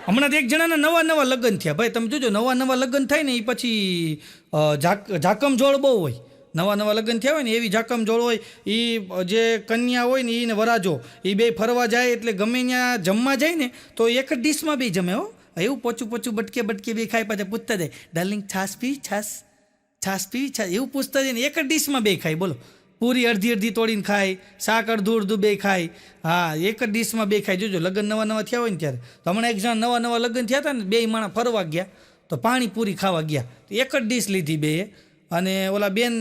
હમણાં એક જણાના નવા નવા લગ્ન થયા ભાઈ, તમે જોજો નવા નવા લગ્ન થાય ને એ પછી ઝાકમ જોડ બહુ હોય. નવા નવા લગ્ન થયા હોય ને એવી ઝાકમ જોડ હોય. એ જે કન્યા હોય ને એને વરાજો એ બે ફરવા જાય એટલે ગમે ત્યાં જમવા જાય ને તો એક જ ડીશમાં બે જમે. હો એવું પોચું પોચું બટકે બટકે બે ખાય, પાછા પૂછતા જાય ડાર્લિંગ છાશ પી, છાશ છાશ પી, છાશ એવું પૂછતા જાય ને એક જ ડીશમાં બે ખાય. બોલો, પૂરી અડધી અડધી તોડીને ખાય, શાક અડધું અડધું બે ખાય. હા, એક જ ડીશમાં બે ખાય. જોજો લગ્ન નવા નવા થયા હોય ને ત્યારે. તો હમણાં એક જણા નવા નવા લગ્ન થયા હતા ને, બે માણા ફરવા ગયા તો પાણીપુરી ખાવા ગયા. તો એક જ ડીશ લીધી બે, અને ઓલા બેન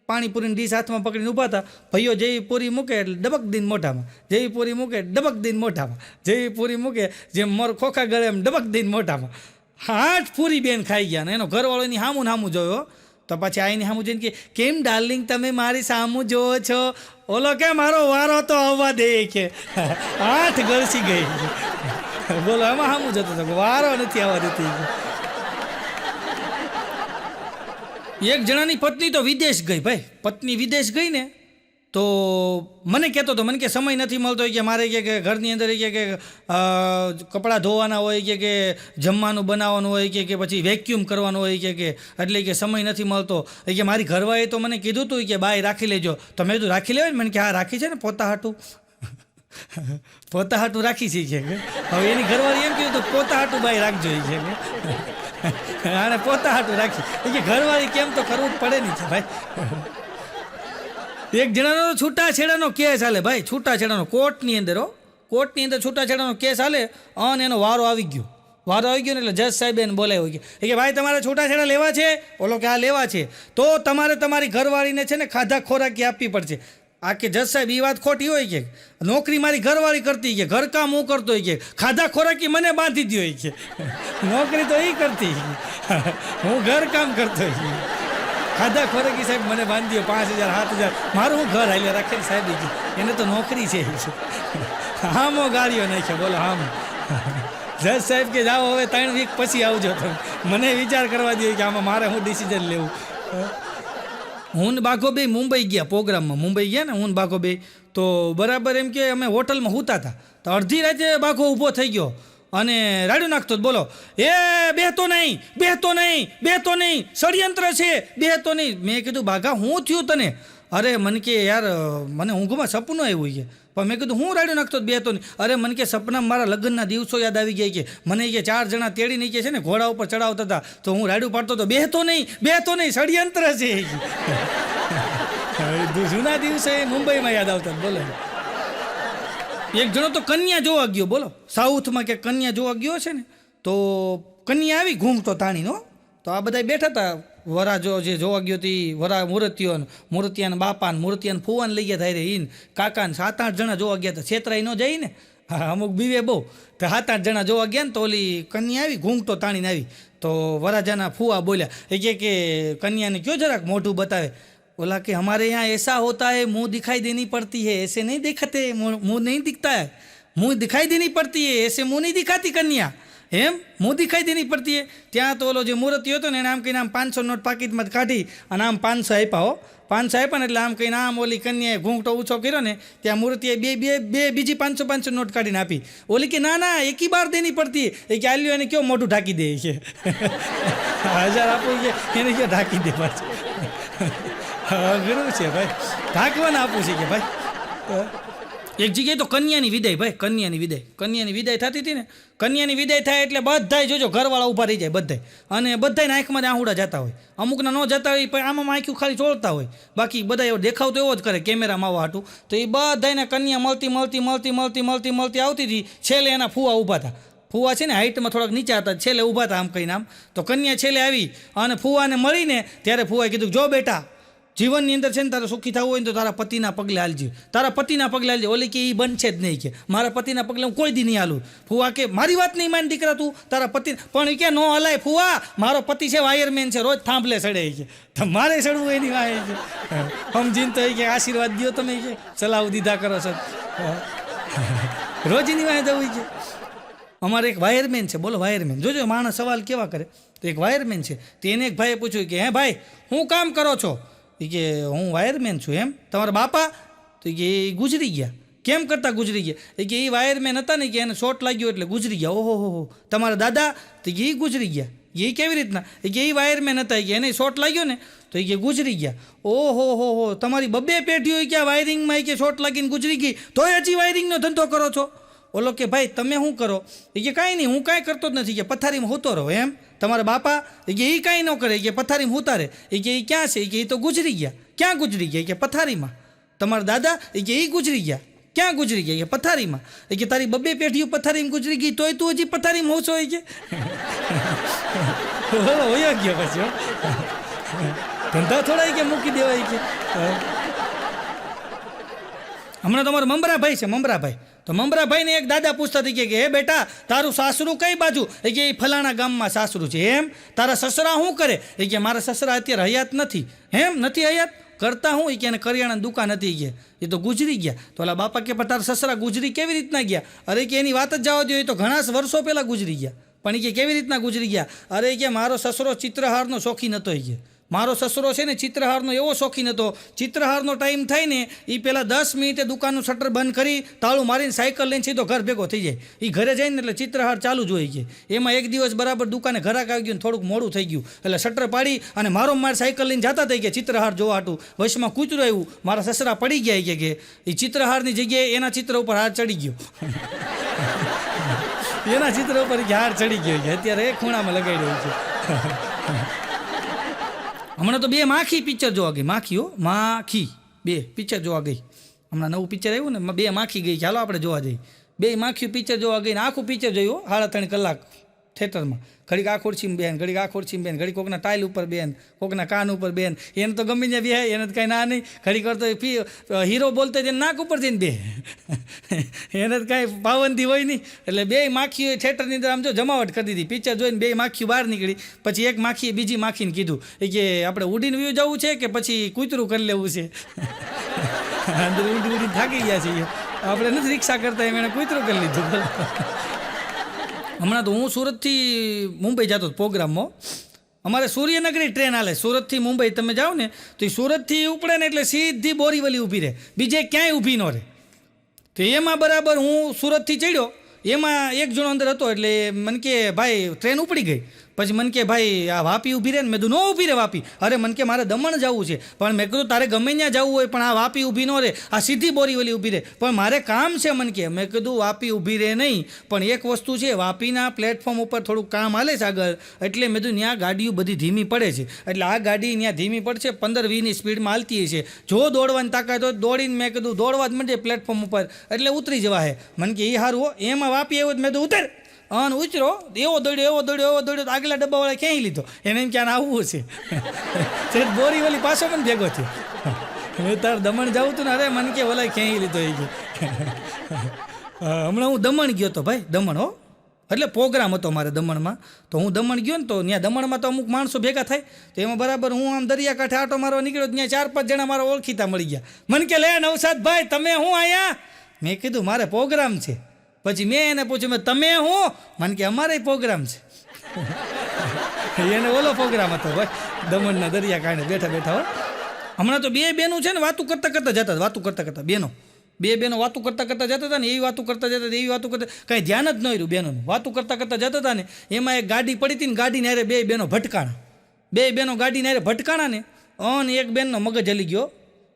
પાણીપુરીની ડીશ હાથમાં પકડીને ઊભા હતા. ભાઈઓ જેવી પૂરી મૂકે એટલે ડબક દઈને મોઢામાં, જેવી પૂરી મૂકે ડબક દઈને મોઢામાં, જેવી પૂરી મૂકે જેમ મોર ખોખા ગળે એમ ડબક દઈને મોઢામાં. 8 પૂરી બેન ખાઈ ગયા. ને એનો ઘરવાળો એની સામું સામું જોયો. તો પછી આઈની સામું જોઈને કે કેમ ડાર્લિંગ તમે મારી સામું જોવો છો? ઓલો કે મારો વારો તો આવવા દે કે 8 ગળસી ગઈ. બોલો આમાં સામું જતો હતો, વારો નથી આવવા દેતી. એક જણાની પત્ની તો વિદેશ ગઈ ભાઈ. પત્ની વિદેશ ગઈ ને તો મને કહેતો હતો, મને કે સમય નથી મળતો કે મારે કે ઘરની અંદર કે કપડાં ધોવાના હોય કે જમવાનું બનાવવાનું હોય કે પછી વેક્યુમ કરવાનું હોય કે એટલે કે સમય નથી મળતો. કે મારી ઘરવાળાએ તો મને કીધું હતું કે બાય રાખી લેજો. તો મેં કીધું રાખી લેવાય ને? મને કે હા રાખી છે ને, પોતા હાટું પોતા હાટું રાખી છે કે. હવે એની ઘરવાળી એમ કીધું તો પોતા હાટું બાય રાખજો છે કે આને પોતા હાટું રાખી કે ઘરવાળી કેમ તો કરવું જ પડે નહીં છે ભાઈ. એક જણાનો છૂટાછેડાનો કેસ હાલે ભાઈ, છૂટાછેડાનો કોર્ટની અંદર. કોર્ટની અંદર છૂટાછેડાનો કેસ હાલે અને એનો વારો આવી ગયો. વારો આવી ગયો ને એટલે જજ સાહેબ એને બોલાવ્યો કે ભાઈ તમારે છૂટાછેડા લેવા છે? ઓલો કે આ લેવા છે. તો તમારે તમારી ઘરવાળીને છે ને ખાધા ખોરાકી આપવી પડશે. આ કે જજ સાહેબ એ વાત ખોટી હોય કે નોકરી મારી ઘરવાળી કરતી કે ઘરકામ હું કરતો હોય કે ખાધા ખોરાકી મને બાંધી દી હોય કે નોકરી તો એ કરતી, હું ઘરકામ કરતો હોય. ખાધા ખોરાકી સાહેબ મને બાંધી દો 5,000 7,000 મારું હું ઘર હાલ્યા રાખે સાહેબ, એને તો નોકરી છે. હામો ગાળ્યો નાખ્યો. બોલો હામ. જજ સાહેબ કે જાઓ હવે 3 વીક પછી આવજો તમે, મને વિચાર કરવા દે કે આમાં મારે હું ડિસિઝન લેવું. હું ને બાઘો બે મુંબઈ ગયા પ્રોગ્રામમાં. મુંબઈ ગયા ને હું ને બાઘો બે તો બરાબર એમ કે અમે હોટલમાં સૂતા હતા. તો અડધી રાતે બાઘો ઊભો થઈ ગયો અને રાડ્યું નાખતો. બોલો એ બેહતો નહીં, બેહતો નહીં, બેહતો નહીં, ષડયંત્ર છે, બેહતો નહીં. મેં કીધું બાઘા હું થયું તને? અરે મને કે યાર મને ઊંઘમાં સપનું આવ્યું છે. પણ મેં કીધું હું રાડ્યું નાખતો બેહતો નહીં. અરે મને કે સપનામાં મારા લગ્નના દિવસો યાદ આવી ગયા કે મને કે 4 જણા તેડીને કે છે ને ઘોડા ઉપર ચડાવતા હતા તો હું રાડ્યું પાડતો હતો. બેહતો નહીં, બેહતો નહીં, ષડયંત્ર છે. જૂના દિવસે મુંબઈમાં યાદ આવતા. બોલો એક જણો તો કન્યા જોવા ગયો. બોલો સાઉથમાં કે કન્યા જોવા ગયો છે ને તો કન્યા આવી ઘૂમતો તાણીનો. તો આ બધા બેઠા હતા વરા જે જોવા ગયો હતી વરા મૂર્તિયાના બાપાને મૂર્તિયાને ફુવાને લઈ ગયા થાય ઈન કાકાને 7-8 જણા જોવા ગયા હતા. છેતરાઈ ન જાય ને, હા અમુક બીવે બહુ. તો 7-8 જણા જોવા ગયા ને તો ઓલી કન્યા આવી ઘૂંઘતો તાણીને આવી. તો વરાજાના ફુવા બોલ્યા એ કે કન્યાને કયો જરાક મોઢું બતાવે. बोला कि हमारे यहाँ ऐसा होता है मुंह दिखाई देनी पड़ती है, ऐसे नहीं दिखते, मुंह नहीं दिखता है, मुंह दिखाई देनी पड़ती है, ऐसे मुंह नहीं दिखाती कन्या, એમ મું દિખાઈ દેની પડતી હે. ત્યાં તો ઓલો જે મૂર્તિ હતો ને એને આમ કહીને આમ 500 નોટ પાકીટમાં કાઢી અને આમ 500 આપ્યા. હો 500 આપ્યા ને એટલે આમ કહીને આમ ઓલી કન્યાએ ઘૂંઘટો ઊંચો કર્યો ને ત્યાં મૂર્તિએ બે બીજી 500 નોટ કાઢીને આપી. ઓલી કે ના ના એકી બાર દેની પડતી એ કે આલ્યો એને કયો મોઢું ઢાંકી દે છે. 1000 આપું કે એને કયો ઢાંકી દે પાછું. અઘરું છે ભાઈ, ઢાંકવાના આપું છે કે ભાઈ. એક જગ્યાએ તો કન્યાની વિદાય ભાઈ, કન્યાની વિદાય થતી હતી ને. કન્યાની વિદાય થાય એટલે બધાય જોજો ઘરવાળા ઊભા રહી જાય બધાય, અને બધાયના આંખમાં આહુડા જતા હોય. અમુકના ન જતા હોય પણ આમાં આંખ્યું ખાલી ચોળતા હોય, બાકી બધા એવો દેખાવ તો એવો જ કરે કેમેરામાં આવવા હાટું. તો એ બધાને કન્યા મળતી આવતી હતી. છેલ્લે એના ફુવા ઊભા હતા. ફુવા છે ને હાઇટમાં થોડાક નીચા હતા, છેલ્લે ઊભા હતા આમ કહીને આમ. તો કન્યા છેલ્લે આવી અને ફુવાને મળીને ત્યારે ફુવાએ કીધું જો બેટા જીવનની અંદર છે ને તારે સુખી થવું હોય ને તો તારા પતિના પગલે હાલજે, તારા પતિના પગલે હાલજે. ઓલી કે એ બનશે જ નહીં કે મારા પતિના પગલે હું કોઈ દી નહીં હાલું. ફુવા કે મારી વાત નહીં માન દીકરા તું તારા પતિ, પણ એ કે નો હલાય ફુવા, મારો પતિ છે વાયરમેન છે, રોજ થાંભલે ચડે કે મારે ચડવું એની વાય કે સમજીને તો કે આશીર્વાદ દો તમે કે ચલાવ દીધા કરો છો રોજ એની વાય જવું કે. અમારે એક વાયરમેન છે. બોલો વાયરમેન જોજો માણસ સવાલ કેવા કરે. તો એક વાયરમેન છે તો એને એક ભાઈએ પૂછ્યું કે હે ભાઈ હું કામ કરો છો? એ કે હું વાયરમેન છું. એમ તમારા બાપા? તો કે એ ગુજરી ગયા. કેમ કરતા ગુજરી ગયા? એ કે એ વાયરમેન હતા ને કે એને શોર્ટ લાગ્યો એટલે ગુજરી ગયા. ઓહો હો, તમારા દાદા? તો એ ગુજરી ગયા. એ કેવી રીતના? એ કે એ વાયરમેન હતા કે એને શોર્ટ લાગ્યો ને તો એ કે ગુજરી ગયા. ઓહો હો, તમારી બબ્બે પેઢીઓ કે આ વાયરિંગમાં કે શોર્ટ લાગીને ગુજરી ગઈ, તોય હજી વાયરિંગનો ધંધો કરો છો? ઓલો કે ભાઈ તમે શું કરો? એ કે કાંઈ નહીં, હું કાંઈ કરતો જ નથી, કે પથારીમાં હોતો રહો. એમ તમારા બાપા? એ કે એ કાંઈ ન કરે, કે પથારીમાં હોતા રહે. એ કે એ ક્યાં છે? એ કે એ તો ગુજરી ગયા. ક્યાં ગુજરી ગયા? કે પથારીમાં. તમારા દાદા? એ કે એ ગુજરી ગયા. ક્યાં ગુજરી ગયા? કે પથારીમાં. એ કે તારી બબ્બે પેઢીઓ પથારીમાં ગુજરી ગઈ, તોય તું હજી પથારીમાં હોશો? એ કે હોય ગયો પછી ધંધા થોડા કે મૂકી દેવાય કે. હમણાં તમારો મમરાભાઈ છે, મમરાભાઈ. તો મમરાભાઈને એક દાદા પૂછતા હતી કે હે બેટા, તારું સાસરું કઈ બાજુ? એ કે એ ફલાણા ગામમાં સાસરું છે. એમ તારા સસરા શું કરે? એ કે મારા સસરા અત્યારે હયાત નથી. એમ નથી હયાત? કરતા હું? એ કે એને કરિયાણાની દુકાન હતી, કે એ તો ગુજરી ગયા. તો ઓલા બાપા કે પણ તારા સસરા ગુજરી કેવી રીતના ગયા? અરે કે એની વાત જ જવા દો, એ તો ઘણા વર્ષો પહેલાં ગુજરી ગયા. પણ એ કે કેવી રીતના ગુજરી ગયા? અરે કે મારો સસરો ચિત્રહારનો શોખીન હતો. એ કે મારો સસરો છે ને ચિત્રહારનો એવો શોખીન હતો, ચિત્રહારનો ટાઈમ થાય ને એ પહેલાં 10 મિનિટે દુકાનનું શટર બંધ કરી તાળું મારીને સાયકલ લઈને સીધો ઘર ભેગો થઈ જાય. એ ઘરે જઈને એટલે ચિત્રહાર ચાલુ જ હોય. કે એમાં એક દિવસ બરાબર દુકાને ઘરાક આવી ગયું, થોડુંક મોડું થઈ ગયું, એટલે શટર પાડી અને મારો સાયકલ લઈને જતા થઈ ગયા ચિત્રહાર જોવા હાટું. વશમાં કૂતરું આવ્યું, મારા સસરા પડી ગયા. કે એ ચિત્રહારની જગ્યાએ એના ચિત્ર ઉપર હાર ચડી ગયો. એના ચિત્ર ઉપર હાર ચડી ગયો કે અત્યારે એ ખૂણામાં લગાડી રહ્યું છે. હમણાં તો 2 માખી પિક્ચર જોવા ગઈ. માખીઓ માખી 2 પિક્ચર જોવા ગઈ. હમણાં નવું પિક્ચર આવ્યું ને, 2 માખી ગઈ. ચાલો આપણે જોવા જઈએ. 2 માખીઓ પિક્ચર જોવા ગઈ ને આખું પિક્ચર જોયું 3.5 કલાક થિયેટરમાં. ઘડીક આ ખુરશીમાં બેન, ઘડીક આ ખુરશીમાં બેન, ઘડીક કોકના ટાઇલ ઉપર બેન, કોકના કાન ઉપર બેન. એને તો ગમે ત્યાં બેહાય, એને તો કાંઈ ના નહીં. ઘડીક વાર તો હીરો બોલતો જઈને નાક ઉપર જઈને બે, એને તો કાંઈ પાબંદી હોય નહીં. એટલે 2 માખીઓ થિયેટરની અંદર આમ જો જમાવટ કરી દીધી. પિક્ચર જોઈને 2 માખીઓ બહાર નીકળી. પછી એક માખીએ બીજી માખીને કીધું કે આપણે ઉડીને વ્યૂ જવું છે કે પછી કૂતરું કરી લેવું છે? અંદર ઉડી થાકી ગયા છીએ, આપણે નથી રિક્ષા કરતા, એમ એને કૂતરું કરી લીધું. હમણાં તો હું સુરતથી મુંબઈ જતો પ્રોગ્રામમાં. અમારે સૂર્યનગરી ટ્રેન હાલે સુરતથી મુંબઈ. તમે જાઓ ને તો એ સુરતથી ઉપડે ને એટલે સીધી બોરીવલી ઊભી રહે, બીજે ક્યાંય ઊભી ન રહે. તો એમાં બરાબર હું સુરતથી ચડ્યો, એમાં એક જણો અંદર હતો. એટલે મને કે ભાઈ ટ્રેન ઉપડી ગઈ. પછી મને કે ભાઈ આ વાપી ઊભી રહે ને? મેં કીધું ન ઊભી રહે વાપી. અરે મને કે મારે દમણ જવું છે. પણ મેં કીધું તારે ગમે ત્યાં જવું હોય પણ આ વાપી ઊભી ન રહે, આ સીધી બોરીવલી ઊભી રહે. પણ મારે કામ છે મને કે. મેં કીધું વાપી ઊભી રહે નહીં, પણ એક વસ્તુ છે, વાપીના પ્લેટફોર્મ ઉપર થોડુંક કામ હાલે છે આગળ, એટલે મેં કીધું ત્યાં ગાડીઓ બધી ધીમી પડે છે, એટલે આ ગાડી ત્યાં ધીમી પડશે, 15-20ની સ્પીડમાં હાલતી છે. જો દોડવાની તાકાત હોય દોડીને મેં કીધું દોડવા જ માંડે પ્લેટફોર્મ ઉપર, એટલે ઉતરી જવા હે. મને કે એ સારું હો. એમાં વાપી આવ્યો મેં કીધું ઉતર. અન ઉતરો, એવો દોડ્યો આગલા ડબ્બાવાળા ક્યાંય લીધો. એને એમ ક્યાં આવવું છે. બોરીવલી પાછો પણ ભેગો થયો. મેં તાર દમણ જવું હતું ને? અરે મને કે ઓલા ક્યાંય લીધો. એ હમણાં હું દમણ ગયો હતો ભાઈ, દમણ હો. એટલે પ્રોગ્રામ હતો મારે દમણમાં. તો હું દમણ ગયો ને તો ત્યાં દમણમાં તો અમુક માણસો ભેગા થાય. તો એમાં બરાબર હું આમ દરિયાકાંઠે આટો મારવા નીકળ્યો, ત્યાં 4-5 જણા મારા ઓળખીતા મળી ગયા. મને કે લે નવસાદભાઈ તમે હું આયા? મેં કીધું મારે પ્રોગ્રામ છે. પછી મેં એને પૂછ્યું તમે હું? મને કે અમારે પ્રોગ્રામ છે. એને ઓલો પ્રોગ્રામ હતો ભાઈ, દમણના દરિયાકાંઠે બેઠા બેઠા હો. હમણાં તો 2 બહેનો છે ને વાતું કરતા જતા, વાતું કરતા બહેનો, 2 બહેનો વાતું કરતા જતા હતા ને, એવી વાતું કરતા જતા, એવી વાતું કરતા, કાંઈ ધ્યાન જ ન રહ્યું બહેનોનું. વાતું કરતા જતા હતા ને, એમાં એક ગાડી પડી હતી ને, ગાડીને હારે 2 બહેનો ભટકાણા. 2 બહેનો ગાડીને હારે ભટકાણા ને, અને એક બહેનનો મગજ હલી ગયો.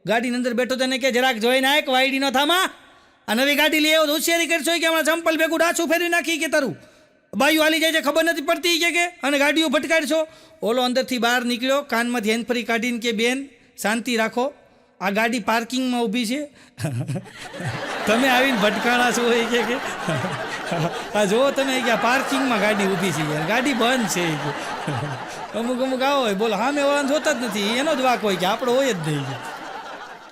ગાડીની અંદર બેઠો તેને કે જરાક જોઈને આ એક વાયડી નો થામા, આ નવી ગાડી લઈ આવો, હોશિયારી કરશો કે હમણાં ચંપલ ભેગું ડાચું ફેરવી નાખી કે તારું બાયું હાલી જાય છે ખબર નથી પડતી કે અને ગાડીઓ ભટકાડશો. ઓલો અંદરથી બહાર નીકળ્યો, કાનમાંથી હેન્ડફ્રી કાઢીને કે બેન શાંતિ રાખો, આ ગાડી પાર્કિંગમાં ઊભી છે, તમે આવીને ભટકાણા છો એ કે આ જો તમે કે પાર્કિંગમાં ગાડી ઊભી છે, ગાડી બંધ છે કે અમુક આવો હોય બોલો, સામે વાળાને જોતા જ નથી, એનો જ વાક હોય કે આપણો હોય જ નહીં.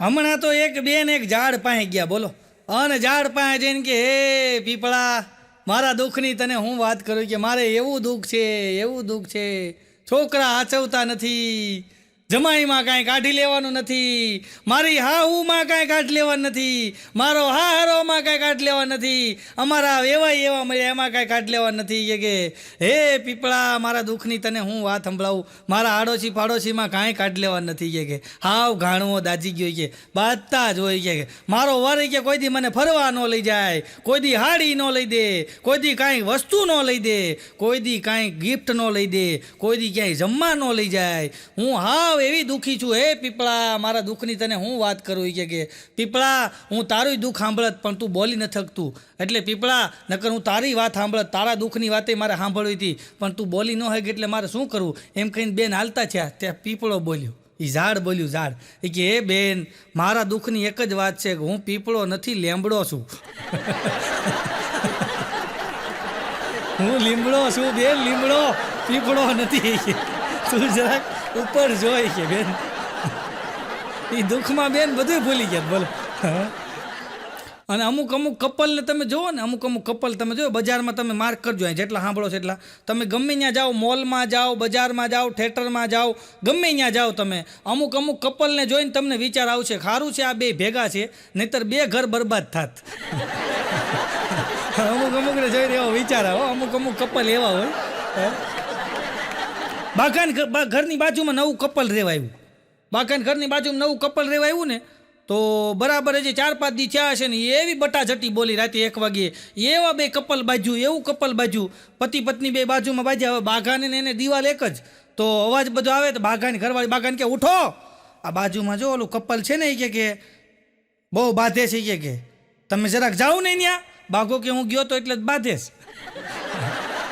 હમણાં તો એક બેન એક ઝાડ પાસે ગયા બોલો, અને ઝાડ પાસે જઈને કે હે પીપળા મારા દુઃખની તને હું વાત કરું કે મારે એવું દુઃખ છે, છોકરા હાચવતા નથી, જમાઈમાં કાંઈ કાઢી લેવાનું નથી, મારી હાહુમાં કાંઈ કાઢી લેવાનું નથી, મારો હારોમાં કાંઈ કાઢી લેવાનું નથી, અમારા એવાય એવા મળ્યા એમાં કાંઈ કાઢી લેવાનું નથી. કે હે પીપળા, મારા દુઃખની તને હું વાત સંભળાવું, મારા આડોશી પાડોશીમાં કાંઈ કાઢી લેવાનું નથી. કે હાવ ઘાણવો દાજી ગયો કે બાજતા જ હોય. કે મારો વર કે કોઈ દી મને ફરવા ન લઈ જાય, કોઈ દી હાડી ન લઈ દે, કોઈ દી કાંઈ વસ્તુ ન લઈ દે, કોઈ દી કાંઈ ગિફ્ટ ન લઈ દે, કોઈ દી ક્યાંય જમવા ન લઈ જાય. હું હાવ એવી દુઃખી છું. હે પીપળા, મારા દુઃખની તને હું વાત કરું. કે પીપળા, હું તારું દુઃખ સાંભળત પણ તું બોલી ન થકતું. એટલે પીપળા, નકર હું તારી વાત સાંભળત, તારા દુઃખની વાતે મારે સાંભળવી હતી, પણ તું બોલી ન હોય એટલે મારે શું કરવું? એમ કહીને બેન હાલતા થયા ત્યાં પીપળો બોલ્યો, એ ઝાડ બોલ્યું. ઝાડ એ કે હે બેન, મારા દુઃખની એક જ વાત છે કે હું પીપળો નથી, લેમડો છું. હું લીમડો છું બેન, લીમડો, પીપળો નથી. તું જરાક ઉપર જોઈ કે બેન, એ દુઃખમાં બેન બધું ભૂલી ગયા. બોલો. અને અમુક કપલને તમે જુઓ ને, અમુક કપલ તમે જુઓ બજારમાં, તમે માર્ક કરજો, અહીં જેટલા સાંભળો છો એટલા, તમે ગમે ત્યાં જાઓ, મોલમાં જાઓ, બજારમાં જાઓ, થિયેટરમાં જાઓ, ગમે ત્યાં જાઓ તમે, અમુક કપલને જોઈને તમને વિચાર આવશે સારું છે આ બે ભેગા છે, નહીંતર બે ઘર બરબાદ થાત. અમુકને જોઈને એવો વિચાર આવે. અમુક કપલ એવા હોય. બાગાન ઘરની બાજુમાં નવું કપલ રહેવા આવ્યું, બાગાન ઘરની બાજુમાં નવું કપલ રહેવા આવ્યું ને, તો બરાબર જે 4-5 દી થયા હશે ને, એવી બટાઝટી બોલી રાતે 1 વાગ્યે, એવા બે કપલ બાજુ, એવું કપલ બાજુ, પતિ પત્ની બે બાજુમાં બાજ્યા. હવે બાઘાને ને એને દિવાલ એક જ, તો અવાજ બધો આવે તો બાઘાની ઘરવાળી બાઘાને કે ઉઠો, આ બાજુમાં જો ઓલું કપલ છે ને, એ કે બહુ બાધે છે. કે તમે જરાક જાઓ ને ત્યાં. બાઘો કે હું ગયો તો એટલે જ બાધેશ,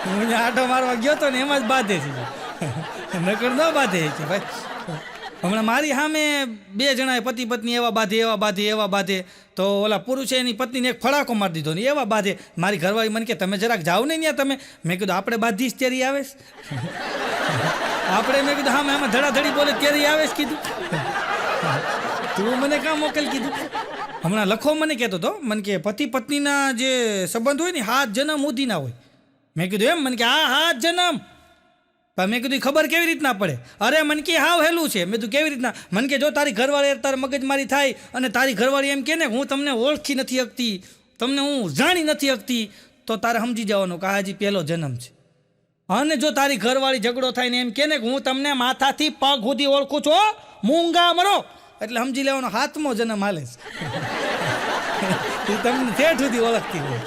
હું આટો મારવા ગયો તો ને એમાં જ બાધે છે, નકર ન બાધે. કે ભાઈ હમણાં મારી સામે 2 જણાએ પતિ પત્ની એવા બાધે, તો ઓલા પુરુષે એની પત્નીને એક ફડાકો મારી દીધો ને એવા બાધે. મારી ઘરવાળી મને કે તમે જરાક જાઓ ને ત્યાં તમે. મેં કીધું આપણે બાધીશ ત્યારે આવેશ આપણે. મેં કીધું હા, એમાં ધડાધડી બોલે ત્યારે આવેશ કીધું. તું મને કાં મોકલ કીધું. હમણાં લખો મને કહેતો હતો, મને કે પતિ પત્નીના જે સંબંધ હોય ને 7 જન્મ સુધી ના હોય. મેં કીધું એમ? મને કે હા 7 જન્મ. પણ મેં કીધું ખબર કેવી રીતના પડે? અરે મને કે હાવ હેલું છે. મેં કીધું કેવી રીતના? મને કે જો તારી ઘરવાળી તારે મગજમારી થાય અને તારી ઘરવાળી એમ કે ને હું તમને ઓળખી નથી શકતી, તમને હું જાણી નથી શકતી, તો તારે સમજી જવાનું કે આ હજી પહેલો જન્મ છે. અને જો તારી ઘરવાળી ઝઘડો થાય ને એમ કે ને હું તમને માથાથી પગ સુધી ઓળખું છું, મૂંગા મરો, એટલે સમજી લેવાનો 7મો જન્મ હાલે છે. તમને ઠેઠ સુધી ઓળખતી હોય.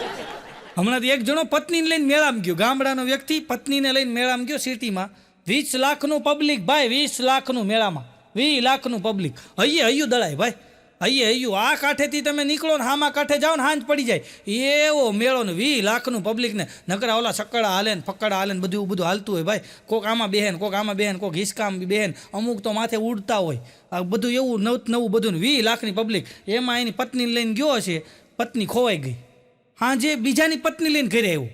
હમણાં એક જણો પત્નીને લઈને મેળામાં ગયો, ગામડાનો વ્યક્તિ પત્નીને લઈને મેળામાં ગયો સિટીમાં. 20 લાખનું પબ્લિક ભાઈ, 20 લાખનું મેળામાં, 20 લાખનું પબ્લિક. હૈયું દળાય ભાઈ, હૈયું. આ કાંઠેથી તમે નીકળો ને હામાં કાંઠે જાઓ ને હાંજ પડી જાય એવો મેળો ને 20 લાખનું પબ્લિકને. નકરા ઓલા સકડા હાલે ને ફકડા હાલે ને બધું હાલતું હોય ભાઈ. કોક આમાં બેહેન, કોક આમાં બેહેન, કોક હિસકામાં બેહેન, અમુક તો માથે ઉડતા હોય. આ બધું એવું નવું બધું. 20 લાખની પબ્લિક. એમાં એની પત્નીને લઈને ગયો હશે, પત્ની ખોવાઈ ગઈ. હા, જે બીજાની પત્ની લઈને ઘરે આવ્યો,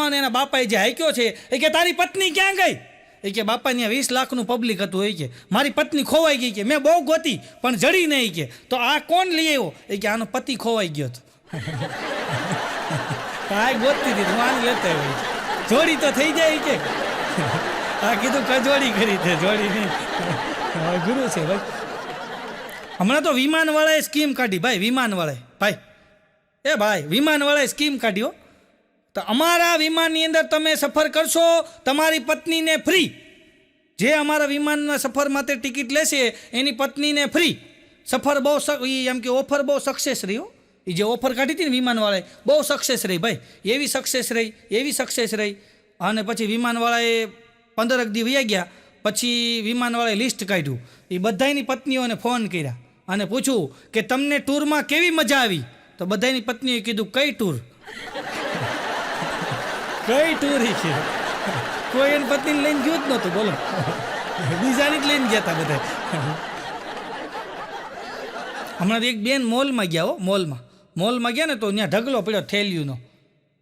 અને એના બાપાએ જે હાક્યો છે એ કે તારી પત્ની ક્યાં ગઈ? એ કે બાપા ત્યાં 20 લાખનું પબ્લિક હતું. એ કે મારી પત્ની ખોવાઈ ગઈ, કે મેં બહુ ગોતી પણ જડી નહીં. કે તો આ કોણ લઈ આવ્યો? એ કે આનો પતિ ખોવાઈ ગયો હતો. આ ગોતતી હતી, હું આને લેતા આવ્યો. જોડી તો થઈ જાય. કે આ કીધું કજોડી કરી છે, જોડી નહીં. ગુરુ છે ભાઈ. હમણાં તો વિમાનવાળાએ સ્કીમ કાઢી ભાઈ, વિમાનવાળાએ ભાઈ, એ ભાઈ વિમાનવાળાએ સ્કીમ કાઢ્યો. તો અમારા વિમાનની અંદર તમે સફર કરશો, તમારી પત્નીને ફ્રી. જે અમારા વિમાનના સફર માટે ટિકિટ લેશે એની પત્નીને ફ્રી. સફર બહુ એમ કે ઓફર બહુ સક્સેસ રહી. એ જે ઓફર કાઢી હતી ને વિમાનવાળાએ, બહુ સક્સેસ રહી ભાઈ. એવી સક્સેસ રહી. અને પછી વિમાનવાળાએ 15 દી વયા ગયા. પછી વિમાનવાળાએ લિસ્ટ કાઢ્યું. એ બધાની પત્નીઓને ફોન કર્યા અને પૂછ્યું કે તમને ટૂરમાં કેવી મજા આવી? તો બધાની પત્નીએ કીધું કઈ ટૂર? કઈ ટૂર? છે કોઈ એની પત્નીને લઈને ગયું જ નહોતું. બોલો, બીજાની જ લઈને ગયા હતા બધા. હમણાં એક બેન મોલમાં ગયા. મોલમાં ગયા ને તો ત્યાં ઢગલો પડ્યો થેલીનો.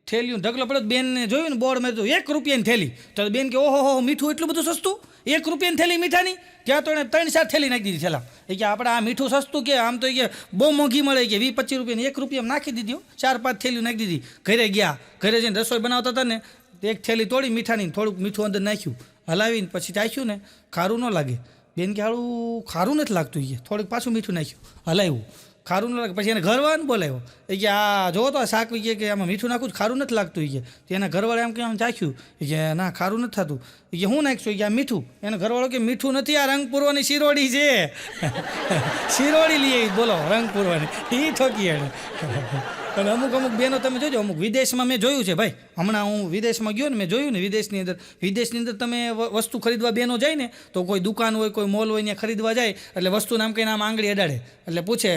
ઢગલો પડ્યો. બેનને જોયું ને બોર્ડ મેં તો 1 રૂપિયાની થેલી. તો બેન કે ઓહો મીઠું એટલું બધું સસ્તું, 1 રૂપિયાની થેલી મીઠાની? ત્યાં તો એને 3-4 થેલી નાખી દીધી થેલા. એ કે આપણે આ મીઠું સસ્તું કે આમ તો કે બહુ મોંઘી મળે. કે 20-25 રૂપિયાની 1 રૂપિયામાં નાખી દીધી. 4-5 થેલીઓ નાખી દીધી. ઘરે ગયા, ઘરે જઈને રસોઈ બનાવતા હતા ને, એક થેલી તોડી મીઠાની, થોડુંક મીઠું અંદર નાખ્યું, હલાવીને પછી ચાખ્યું ને, ખારું ન લાગે. બેન કે હાળું ખારું નથી લાગતું એ થોડીક પાછું મીઠું નાખ્યું હલાવ્યું ખારું ન લાગે પછી એને ઘરવાળાને બોલાવ્યો એ કે આ જો તો આ શાક કે આમાં મીઠું નાખું ખારું નથી લાગતું એ કે એના ઘરવાળે આમ કે આમ ચાખ્યું એ કે ના ખારું નથી થતું એ કે હું નાખીશું કે આ મીઠું એનો ઘરવાળો કે મીઠું નથી આ રંગ પૂરવાની શિરોડી છે શિરોડી લઈ આવી બોલો રંગ પૂરવાની એ ઠોકી એને અને અમુક બહેનો તમે જોજો અમુક વિદેશમાં મેં જોયું છે ભાઈ હમણાં હું વિદેશમાં ગયો ને મેં જોયું ને વિદેશની અંદર તમે વસ્તુ ખરીદવા બહેનો જાય ને તો કોઈ દુકાન હોય કોઈ મોલ હોય ત્યાં ખરીદવા જાય એટલે વસ્તુ નામ કહીને આમ આંગળી અડાડે એટલે પૂછે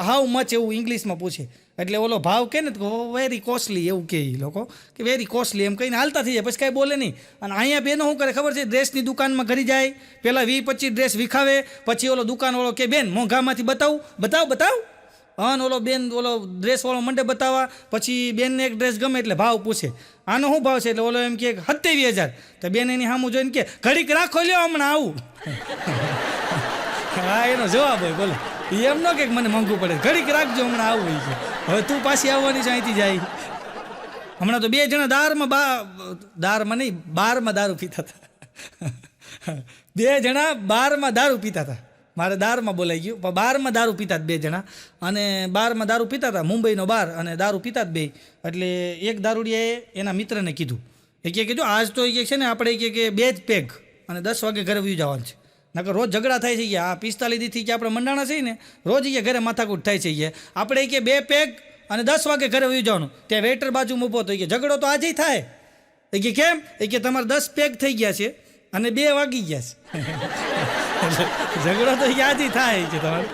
હાઉ મચ એવું ઇંગ્લિશમાં પૂછે એટલે ઓલો ભાવ કહે ને તો વેરી કોસ્ટલી એવું કહે એ લોકો કે વેરી કોસ્ટલી એમ કહીને હાલતા થઈ જાય પછી કાંઈ બોલે નહીં અને અહીંયા બહેનો શું કરે ખબર છે ડ્રેસની દુકાનમાં ઘરી જાય પહેલાં 20-25 ડ્રેસ વિખાવે પછી ઓલો દુકાનવાળો કે બેન મોંઘામાંથી બતાવ અને ઓલો બેન ઓલો ડ્રેસવાળો મંડે બતાવવા પછી બેનને એક ડ્રેસ ગમે એટલે ભાવ પૂછે આનો શું ભાવ છે એટલે ઓલો એમ કે 27,000 તો બેન એની સામું જોઈને કે ઘડીક રાખો લ્યો હમણાં આવું હા એનો જવાબ હોય બોલો એમ ન કે મને મોંઘું પડે ઘડીક રાખજો હમણાં આવું હોય છે હવે તું પાછી આવવાની છે અહીંથી જાય હમણાં તો 2 જણા દારમાં નહીં બારમાં દારૂ પીતા હતા 2 જણા બારમાં દારૂ પીતા હતા મારે દારમાં બોલાઈ ગયું પણ બારમાં દારૂ પીતા જ 2 જણા અને બારમાં દારૂ પીતા હતા મુંબઈનો બાર અને દારૂ પીતા જ 2 એટલે એક દારૂડિયાએ એના મિત્રને કીધું એ કે જો આજ તો એ છે ને આપણે કે 2 જ પેગ અને 10 વાગે ઘરે વયું જવાનું છે નકર રોજ ઝઘડા થાય છે કે આ 45 દીથી કે આપણે મંડાણા છે ને રોજ એ ઘરે માથાકૂટ થાય છે કે આપણે કે 2 પેગ અને 10 વાગે ઘરે વયું જવાનું ત્યાં વેઇટર બાજુમાં ઊભો તો કે ઝઘડો તો આજે થાય એ કે કેમ એ કે તમારે 10 પેગ થઈ ગયા છે અને 2 વાગી ગયા છે ઝઘડો તો યાદ થાય છે તમારે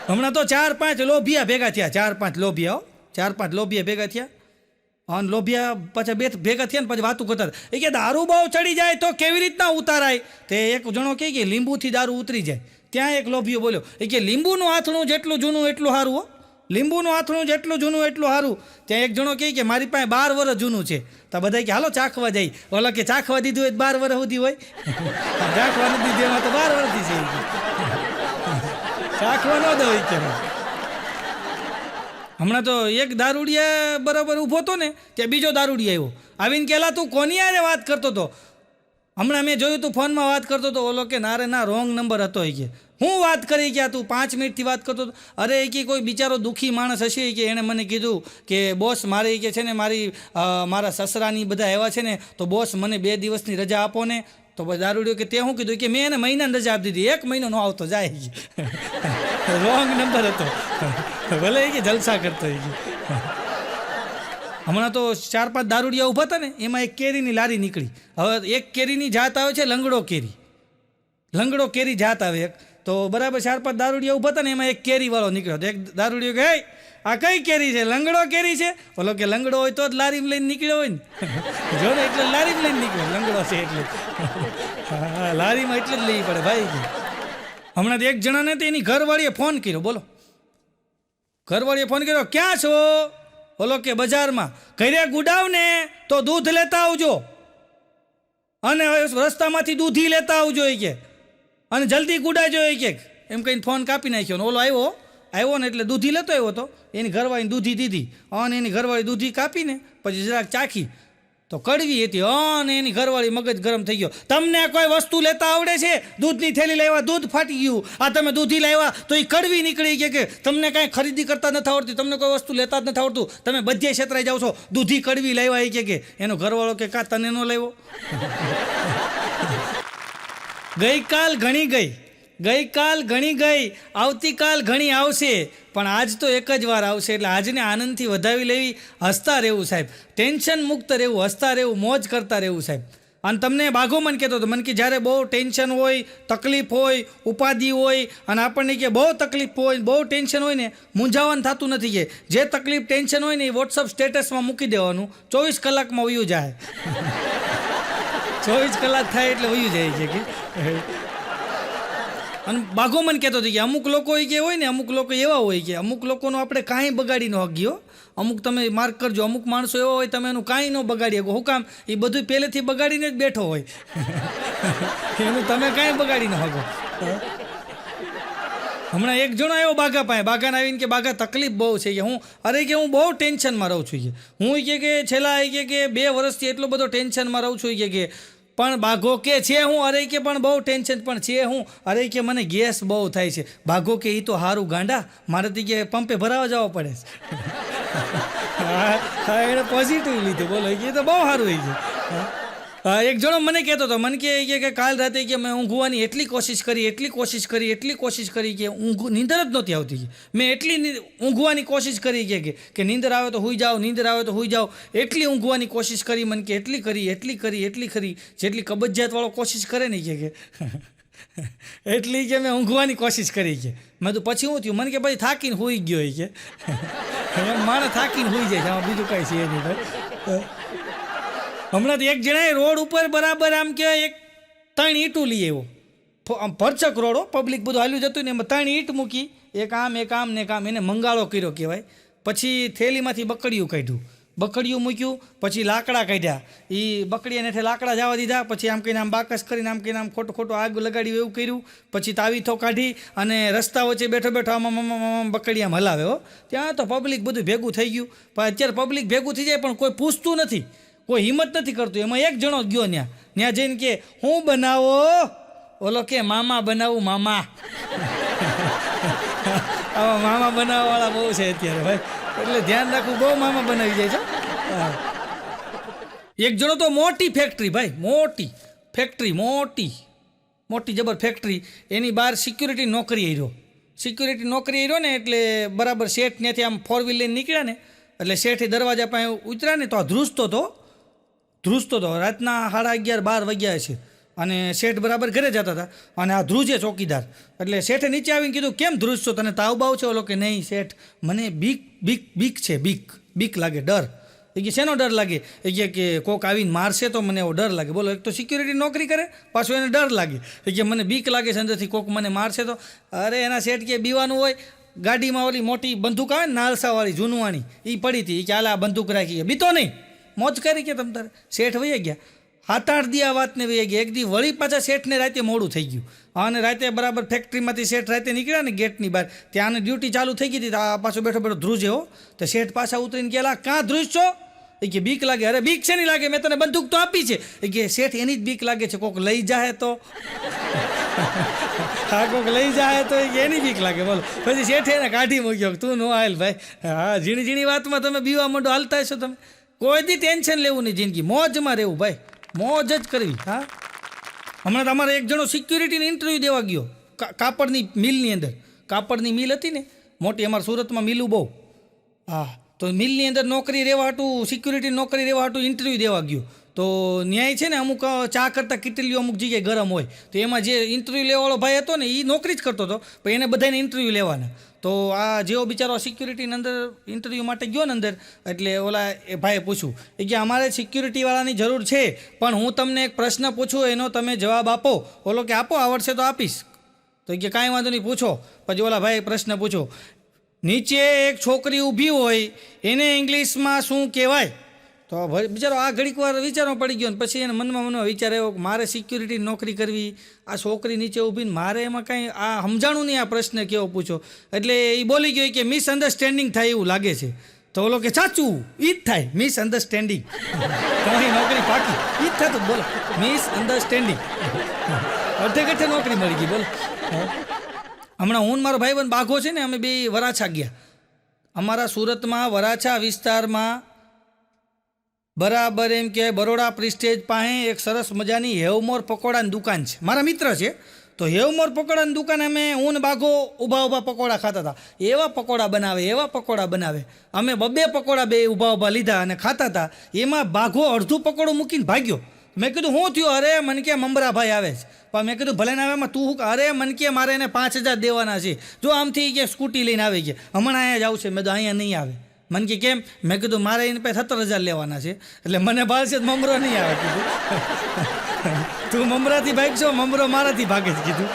હમણાં તો 4-5 લોભિયા ભેગા થયા 4-5 લોભિયા ભેગા થયા અને લોભિયા પાછા 2 ભેગા થયા ને પછી વાતું કરતા એ કે દારૂ બહુ ચડી જાય તો કેવી રીતના ઉતારાય તે એક જણો કહે કે લીંબુથી દારૂ ઉતરી જાય ત્યાં એક લોભિયો બોલ્યો એ કે લીંબુનું આથણું જેટલું જૂનું એટલું સારું હો લીંબુનું આથણું જેટલું જૂનું એટલું સારું ત્યાં એક જણો કહે કે મારી પાસે 12 વર્ષ જૂનું છે તો બધા કે હાલો ચાખવા જાય ઓલા કે ચાખવા દીધું હોય 12 વર્ષ સુધી હોય ચાખવા નથી દીધું એમાં તો 12 વર્ષથી છે ચાખવા ન દો કે હમણાં તો એક દારૂડિયા બરાબર ઊભો હતો ને ત્યાં બીજો દારૂડિયા આવ્યો આવીને કહેલા તું કોની યારે વાત કરતો હતો હમણાં મેં જોયું તું ફોનમાં વાત કરતો હતો ઓલો કે ના રે ના રોંગ નંબર હતો એ કે હું વાત કરી ગયા તું 5 મિનિટથી વાત કરતો હતો અરે એ કે કોઈ બિચારો દુઃખી માણસ હશે કે એણે મને કીધું કે બોસ મારે કે છે ને મારા સસરાની બધા આવ્યા છે ને તો બોસ મને 2 દિવસની રજા આપો ને તો પછી દારૂડિયો કે તે શું કીધું કે મેં એને મહિનાની રજા આપી દીધી 1 મહિનો ન આવતો જાય રોંગ નંબર હતો ભલે કે જલસા કરતો હમણાં તો 4-5 દારૂડિયા ઊભા હતા ને એમાં એક કેરીની લારી નીકળી હવે એક કેરીની જાત આવે છે લંગડો કેરી જાત આવે એક તો બરાબર 4-5 દારૂડિયા ઊભા હતા ને એમાં એક કેરીવાળો નીકળ્યો તો એક દારૂડિયો કે આ કઈ કેરી છે લંગડો કેરી છે ઓલો કે લંગડો હોય તો જ લારીમાં લઈને નીકળ્યો હોય ને જો ને એટલે લારીમાં લઈને નીકળ્યો લંગડો છે એટલે લારીમાં એટલે જ લેવી પડે ભાઈ હમણાં એક જણાને તો એની ઘરવાળીએ ફોન કર્યો બોલો ઘરવાળીએ ફોન કર્યો ક્યાં છો ઓલો કે બજારમાં ઘરે ગુડાવ ને તો દૂધ લેતા આવજો અને રસ્તામાંથી દૂધી લેતા આવજો એ કે અને જલ્દી ગુડાજો એ કે એમ કહીને ફોન કાપી નાખ્યો ને ઓલો આવ્યો ને એટલે દૂધી લેતો આવ્યો હતો એની ઘરવાળીને દૂધી દીધી અને એની ઘરવાળી દૂધી કાપીને પછી જરાક ચાખી તો કડવી હતી અને એની ઘરવાળી મગજ ગરમ થઈ ગયો તમને કોઈ વસ્તુ લેતા આવડે છે દૂધની થેલી લાવ્યા દૂધ ફાટી ગયું આ તમે દૂધી લાવ્યા તો એ કડવી નીકળી કે તમને કાંઈ ખરીદી કરતા નથી આવડતી તમને કોઈ વસ્તુ લેતા જ નથી આવડતું તમે બધે છેતરાઈ જાઓ છો દૂધી કડવી લાવ્યા એ કે એનો ઘરવાળો કે કા તને ન લાવ્યો ગઈકાલ ઘણી ગઈ આવતીકાલ ઘણી આવશે પણ આજ તો એક જ વાર આવશે એટલે આજને આનંદથી વધાવી લેવી હસતા રહેવું સાહેબ ટેન્શન મુક્ત રહેવું હસતા રહેવું મોજ કરતા રહેવું સાહેબ અને તમને બાઘો મન કહેતો હતો મને કે જ્યારે બહુ ટેન્શન હોય તકલીફ હોય ઉપાધિ હોય અને આપણને કે બહુ તકલીફ હોય બહુ ટેન્શન હોય ને મૂંઝાવાનું થતું નથી કે જે તકલીફ ટેન્શન હોય ને એ વોટ્સઅપ સ્ટેટસમાં મૂકી દેવાનું 24 કલાકમાં વયું જાય 24 કલાક થાય એટલે વયું જાય છે કે અને બાઘો મને કહેતો હતો કે અમુક લોકો કે હોય ને અમુક લોકો એવા હોય કે અમુક લોકોનો આપણે કાંઈ બગાડી ન હગ્યો અમુક તમે માર્ક કરજો અમુક માણસો એવા હોય તમે એનું કાંઈ ન બગાડી શકો હું કામ એ બધું પહેલેથી બગાડીને જ બેઠો હોય એનું તમે કાંઈ બગાડી ન શકો હમણાં એક જણો આવ્યો બાઘા પાસે બાઘાને આવીને કે બાઘા તકલીફ બહુ છે કે હું બહુ ટેન્શનમાં રહું છું કે હું કે છેલ્લા કે 2 વર્ષથી એટલો બધો ટેન્શનમાં રહું છું કે પણ બાઘો કે છે હું, અરે કે પણ બહુ ટેન્શન, પણ છે હું, અરે કે મને ગેસ બહુ થાય છે. બાઘો કે એ તો સારું ગાંડા, મારેથી કે પંપે ભરાવા જવા પડે છે. હા એને પોઝિટિવ લીધું, બોલો એ તો બહુ સારું થઈ ગયું. એક જણો મને કહેતો હતો, મને કે કાલ રાતે કે મેં ઊંઘવાની એટલી કોશિશ કરી કે નીંદર જ નહોતી આવતી. મેં એટલી ઊંઘવાની કોશિશ કરી કે નીંદર આવે તો હુઈ જાઓ, એટલી ઊંઘવાની કોશિશ કરી, મને કે એટલી કરી જેટલી કબજિયાતવાળો કોશિશ કરે ને કે એટલી કે મેં ઊંઘવાની કોશિશ કરી કે. મેં તો પછી શું થયું, મને કે પછી થાકીને હુઈ ગયો કે એમ માણસ થાકીને હુઈ જાય છે, આમાં બીજું કાંઈ છે નહીં ભાઈ. હમણાં તો એક જણાએ રોડ ઉપર બરાબર આમ કહેવાય એક 3 ઈંટું લઈ આવ્યો, આમ ભરચક રોડ, પબ્લિક બધું હાલ્યું જતું ને એમાં 3 ઈંટ મૂકી, એક આમ ને એક આમ, એને મંગાળો કર્યો કહેવાય. પછી થેલીમાંથી બકડીયું મૂક્યું, પછી લાકડા કાઢ્યા, એ બકડીને હેઠે લાકડા જવા દીધા, પછી આમ કહીને આમ બાકસ કરીને આમ ખોટું આગ લગાડ્યું એવું કર્યું, પછી તાવીથો કાઢી અને રસ્તા વચ્ચે બેઠો આમ બકડી આમ હલાવે હો. ત્યાં તો પબ્લિક બધું ભેગું થઈ ગયું. પણ અત્યારે પબ્લિક ભેગું થઈ જાય પણ કોઈ પૂછતું નથી, કોઈ હિંમત નથી કરતું. એમાં એક જણો ગયો ત્યાં જઈને કે હું બનાવો, ઓલો કે મામા બનાવું મામા. આવા મામા બનાવવાવાળા બહુ છે અત્યારે ભાઈ, એટલે ધ્યાન રાખવું, બહુ મામા બનાવી જાય છે. એક જણો તો મોટી ફેક્ટરી ભાઈ, મોટી જબર ફેક્ટરી, એની બહાર સિક્યુરિટી નોકરી આવ્યો ને, એટલે બરાબર શેઠ ત્યાંથી આમ 4 વ્હીલ લઈને નીકળ્યા ને, એટલે શેઠે દરવાજા પાસે ઉતર્યા ને તો આ ધ્રુજતો હતો. રાતના 11:30-12 વાગ્યા છે અને શેઠ બરાબર ઘરે જતા હતા અને આ ધ્રુજે ચોકીદાર. એટલે શેઠે નીચે આવીને કીધું કેમ ધ્રુજશો, તને તાવ બાવ છે? ઓલો કે નહીં શેઠ, મને બીક લાગે, ડર. એ કે શેનો ડર લાગે? એ કે કોક આવીને મારશે તો મને એવો ડર લાગે. બોલો, એક તો સિક્યુરિટી નોકરી કરે, પાછો એને ડર લાગે. એ કે મને બીક લાગે છે અંદરથી, કોક મને મારશે તો. અરે એના શેઠ કે બીવાનું હોય, ગાડીમાં ઓલી મોટી બંદૂક આવે ને નાલસાવાળી જૂનવાણી, એ પડી હતી, કે હાલ આ બંદૂક રાખી, બીતો નહીં, મોજ કરી કે તમ તારે. શેઠ વહી ગયા. 7-8 દી આ વાતને વહી ગયા. એક દી વળી પાછા શેઠને રાતે મોડું થઈ ગયું અને રાતે બરાબર ફેક્ટરીમાંથી શેઠ રાતે નીકળ્યા ને ગેટની બહાર, ત્યાં ડ્યુટી ચાલુ થઈ ગઈ હતી. આ પાછો બેઠો ધ્રુજે હો. તો શેઠ પાછા ઉતરીને કહેલા કાં ધ્રુજ છો? એ કે બીક લાગે. અરે બીક છે નહીં લાગે, મેં તને બંદૂક તો આપી છે. એ કે શેઠ એની જ બીક લાગે છે, કોક લઈ જાય તો. હા કોક લઈ જાય તો એની બીક લાગે. બોલો, પછી શેઠે એને કાઢી મૂક્યો, તું નો હાલ ભાઈ. હા, ઝીણી વાતમાં તમે બીવા માંડો, હાલતા હશો તમે. કોઈ દી ટેન્શન લેવું નહીં, જિંદગી મોજમાં રહેવું ભાઈ, મોજ જ કરવી. હા, હમણાં તમારે એક જણો સિક્યુરિટીની ઇન્ટરવ્યૂ દેવા ગયો કાપડની મિલની અંદર. કાપડની મિલ હતી ને મોટી, અમારા સુરતમાં મિલું બહુ. હા, તો મિલની અંદર નોકરી રહેવા હાટું, સિક્યુરિટી નોકરી રહેવા હાટું ઇન્ટરવ્યૂ દેવા ગયો. તો ન્યાય છે ને અમુક ચા કરતાં કિટલીઓ અમુક જગ્યાએ ગરમ હોય, તો એમાં જે ઇન્ટરવ્યૂ લેવાવાળો ભાઈ હતો ને એ નોકરી જ કરતો હતો, પણ એને બધાને ઇન્ટરવ્યૂ લેવાના. તો આ જેવો બિચારો સિક્યુરિટીની અંદર ઇન્ટરવ્યૂ માટે ગયો ને અંદર, એટલે ઓલા એ ભાઈએ પૂછ્યું કે અમારે સિક્યુરિટીવાળાની જરૂર છે, પણ હું તમને એક પ્રશ્ન પૂછું, એનો તમે જવાબ આપો. ઓલો કે આપો, આવડશે તો આપીશ. તો કે કાંઈ વાંધો નહીં, પૂછો. પછી ઓલા ભાઈ પ્રશ્ન પૂછો, નીચે એક છોકરી ઊભી હોય એને ઇંગ્લિશમાં શું કહેવાય? તો બિચારો આ ઘડીક વાર વિચારવા પડી ગયો ને પછી એને મનમાં વિચાર આવ્યો કે મારે સિક્યુરિટી નોકરી કરવી, આ છોકરી નીચે ઊભીને મારે એમાં કાંઈ આ સમજાણું નહીં, આ પ્રશ્ન કેવો પૂછો. એટલે એ બોલી ગયો કે મિસઅન્ડરસ્ટેન્ડિંગ થાય એવું લાગે છે. તો ઓલો કે સાચું, એ જ થાય મિસઅન્ડરસ્ટેન્ડિંગ. તમારી નોકરી પાકી એ જ થતું. બોલો, મિસઅન્ડરસ્ટેન્ડિંગ. અડધે નોકરી મળી ગઈ. બોલો, હમણાં હું મારો ભાઈબંધ બાઘો છે ને, અમે બે વરાછા ગયા. અમારા સુરતમાં વરાછા વિસ્તારમાં બરાબર એમ કે બરોડા પ્રિસ્ટેજ પાસે એક સરસ મજાની હેવમોર પકોડાની દુકાન છે. મારા મિત્ર છે. તો હેવમોર પકોડાની દુકાને હું ને બાઘો ઊભા પકોડા ખાતા હતા. એવા પકોડા બનાવે. અમે 2 પકોડા બે ઊભા લીધા અને ખાતા હતા. એમાં બાઘો અડધું પકોડું મૂકીને ભાગ્યો. મેં કીધું હું થયું? અરે મને કે મમરાભાઈ આવે છે. પણ મેં કીધું ભલે ના આવે, એમાં તું અરે મને કે મારે એને 5000 દેવાના છે. જો આમથી કે સ્કૂટી લઈને આવી ગયા, હમણાં અહીંયા જ આવશે. મેં તો અહીંયા નહીં આવે. મને કે કેમ? મેં કીધું મારે એને પાસે 17000 લેવાના છે, એટલે મને ભાળશે મમરો નહીં આવે. કીધું તું મમરાથી ભાગશો, મમરો મારાથી ભાગે જ. કીધું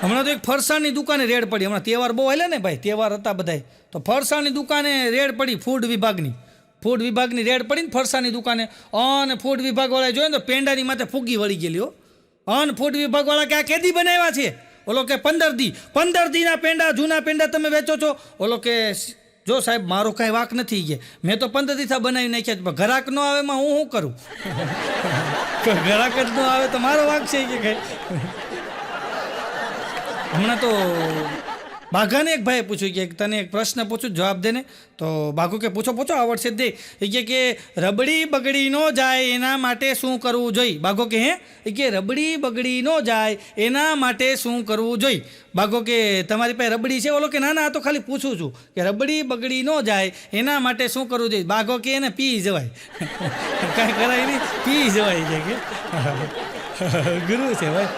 હમણાં તો એક ફરસાણની દુકાને રેડ પડી. હમણાં તહેવાર બહુ હાલે ને ભાઈ, તહેવાર હતા બધાય. તો ફરસાણની દુકાને રેડ પડી, ફૂડ વિભાગની રેડ પડી ને ફરસાણની દુકાને. અને ફૂડ વિભાગવાળાએ જોયું તો પેંડાની માથે ફૂગી વળી ગયેલી હો. અને ફૂડ વિભાગવાળા કે આ કેદી બનાવ્યા છે? ઓલો કે 15 દીના પેંડા, જૂના પેંડા તમે વેચો છો? ઓલો કે જો સાહેબ મારો કાંઈ વાંક નથી, કે મેં તો 15 દી બનાવી નાખ્યા, ઘરાક ન આવે એમાં હું શું કરું? ઘરાક જ ન આવે તો મારો વાંક છે કે કઈ. હમણાં તો બાઘાને એક ભાઈએ પૂછ્યું કે તને એક પ્રશ્ન પૂછું જવાબ દે ને. તો બાઘો કે પૂછો પૂછો આવડશે જ દે. એ કે રબડી બગડી ન જાય એના માટે શું કરવું જોઈએ? બાઘો કે હે? એ કે રબડી બગડી ન જાય એના માટે શું કરવું જોઈએ? બાઘો કે તમારી પાસે રબડી છે? ઓલો કે ના ના આ તો ખાલી પૂછું છું કે રબડી બગડી ન જાય એના માટે શું કરવું જોઈએ? બાઘો કે એને પી જવાય. કાંઈ કરાય નહીં, પી જવાય છે કે ગુરુ છે ભાઈ.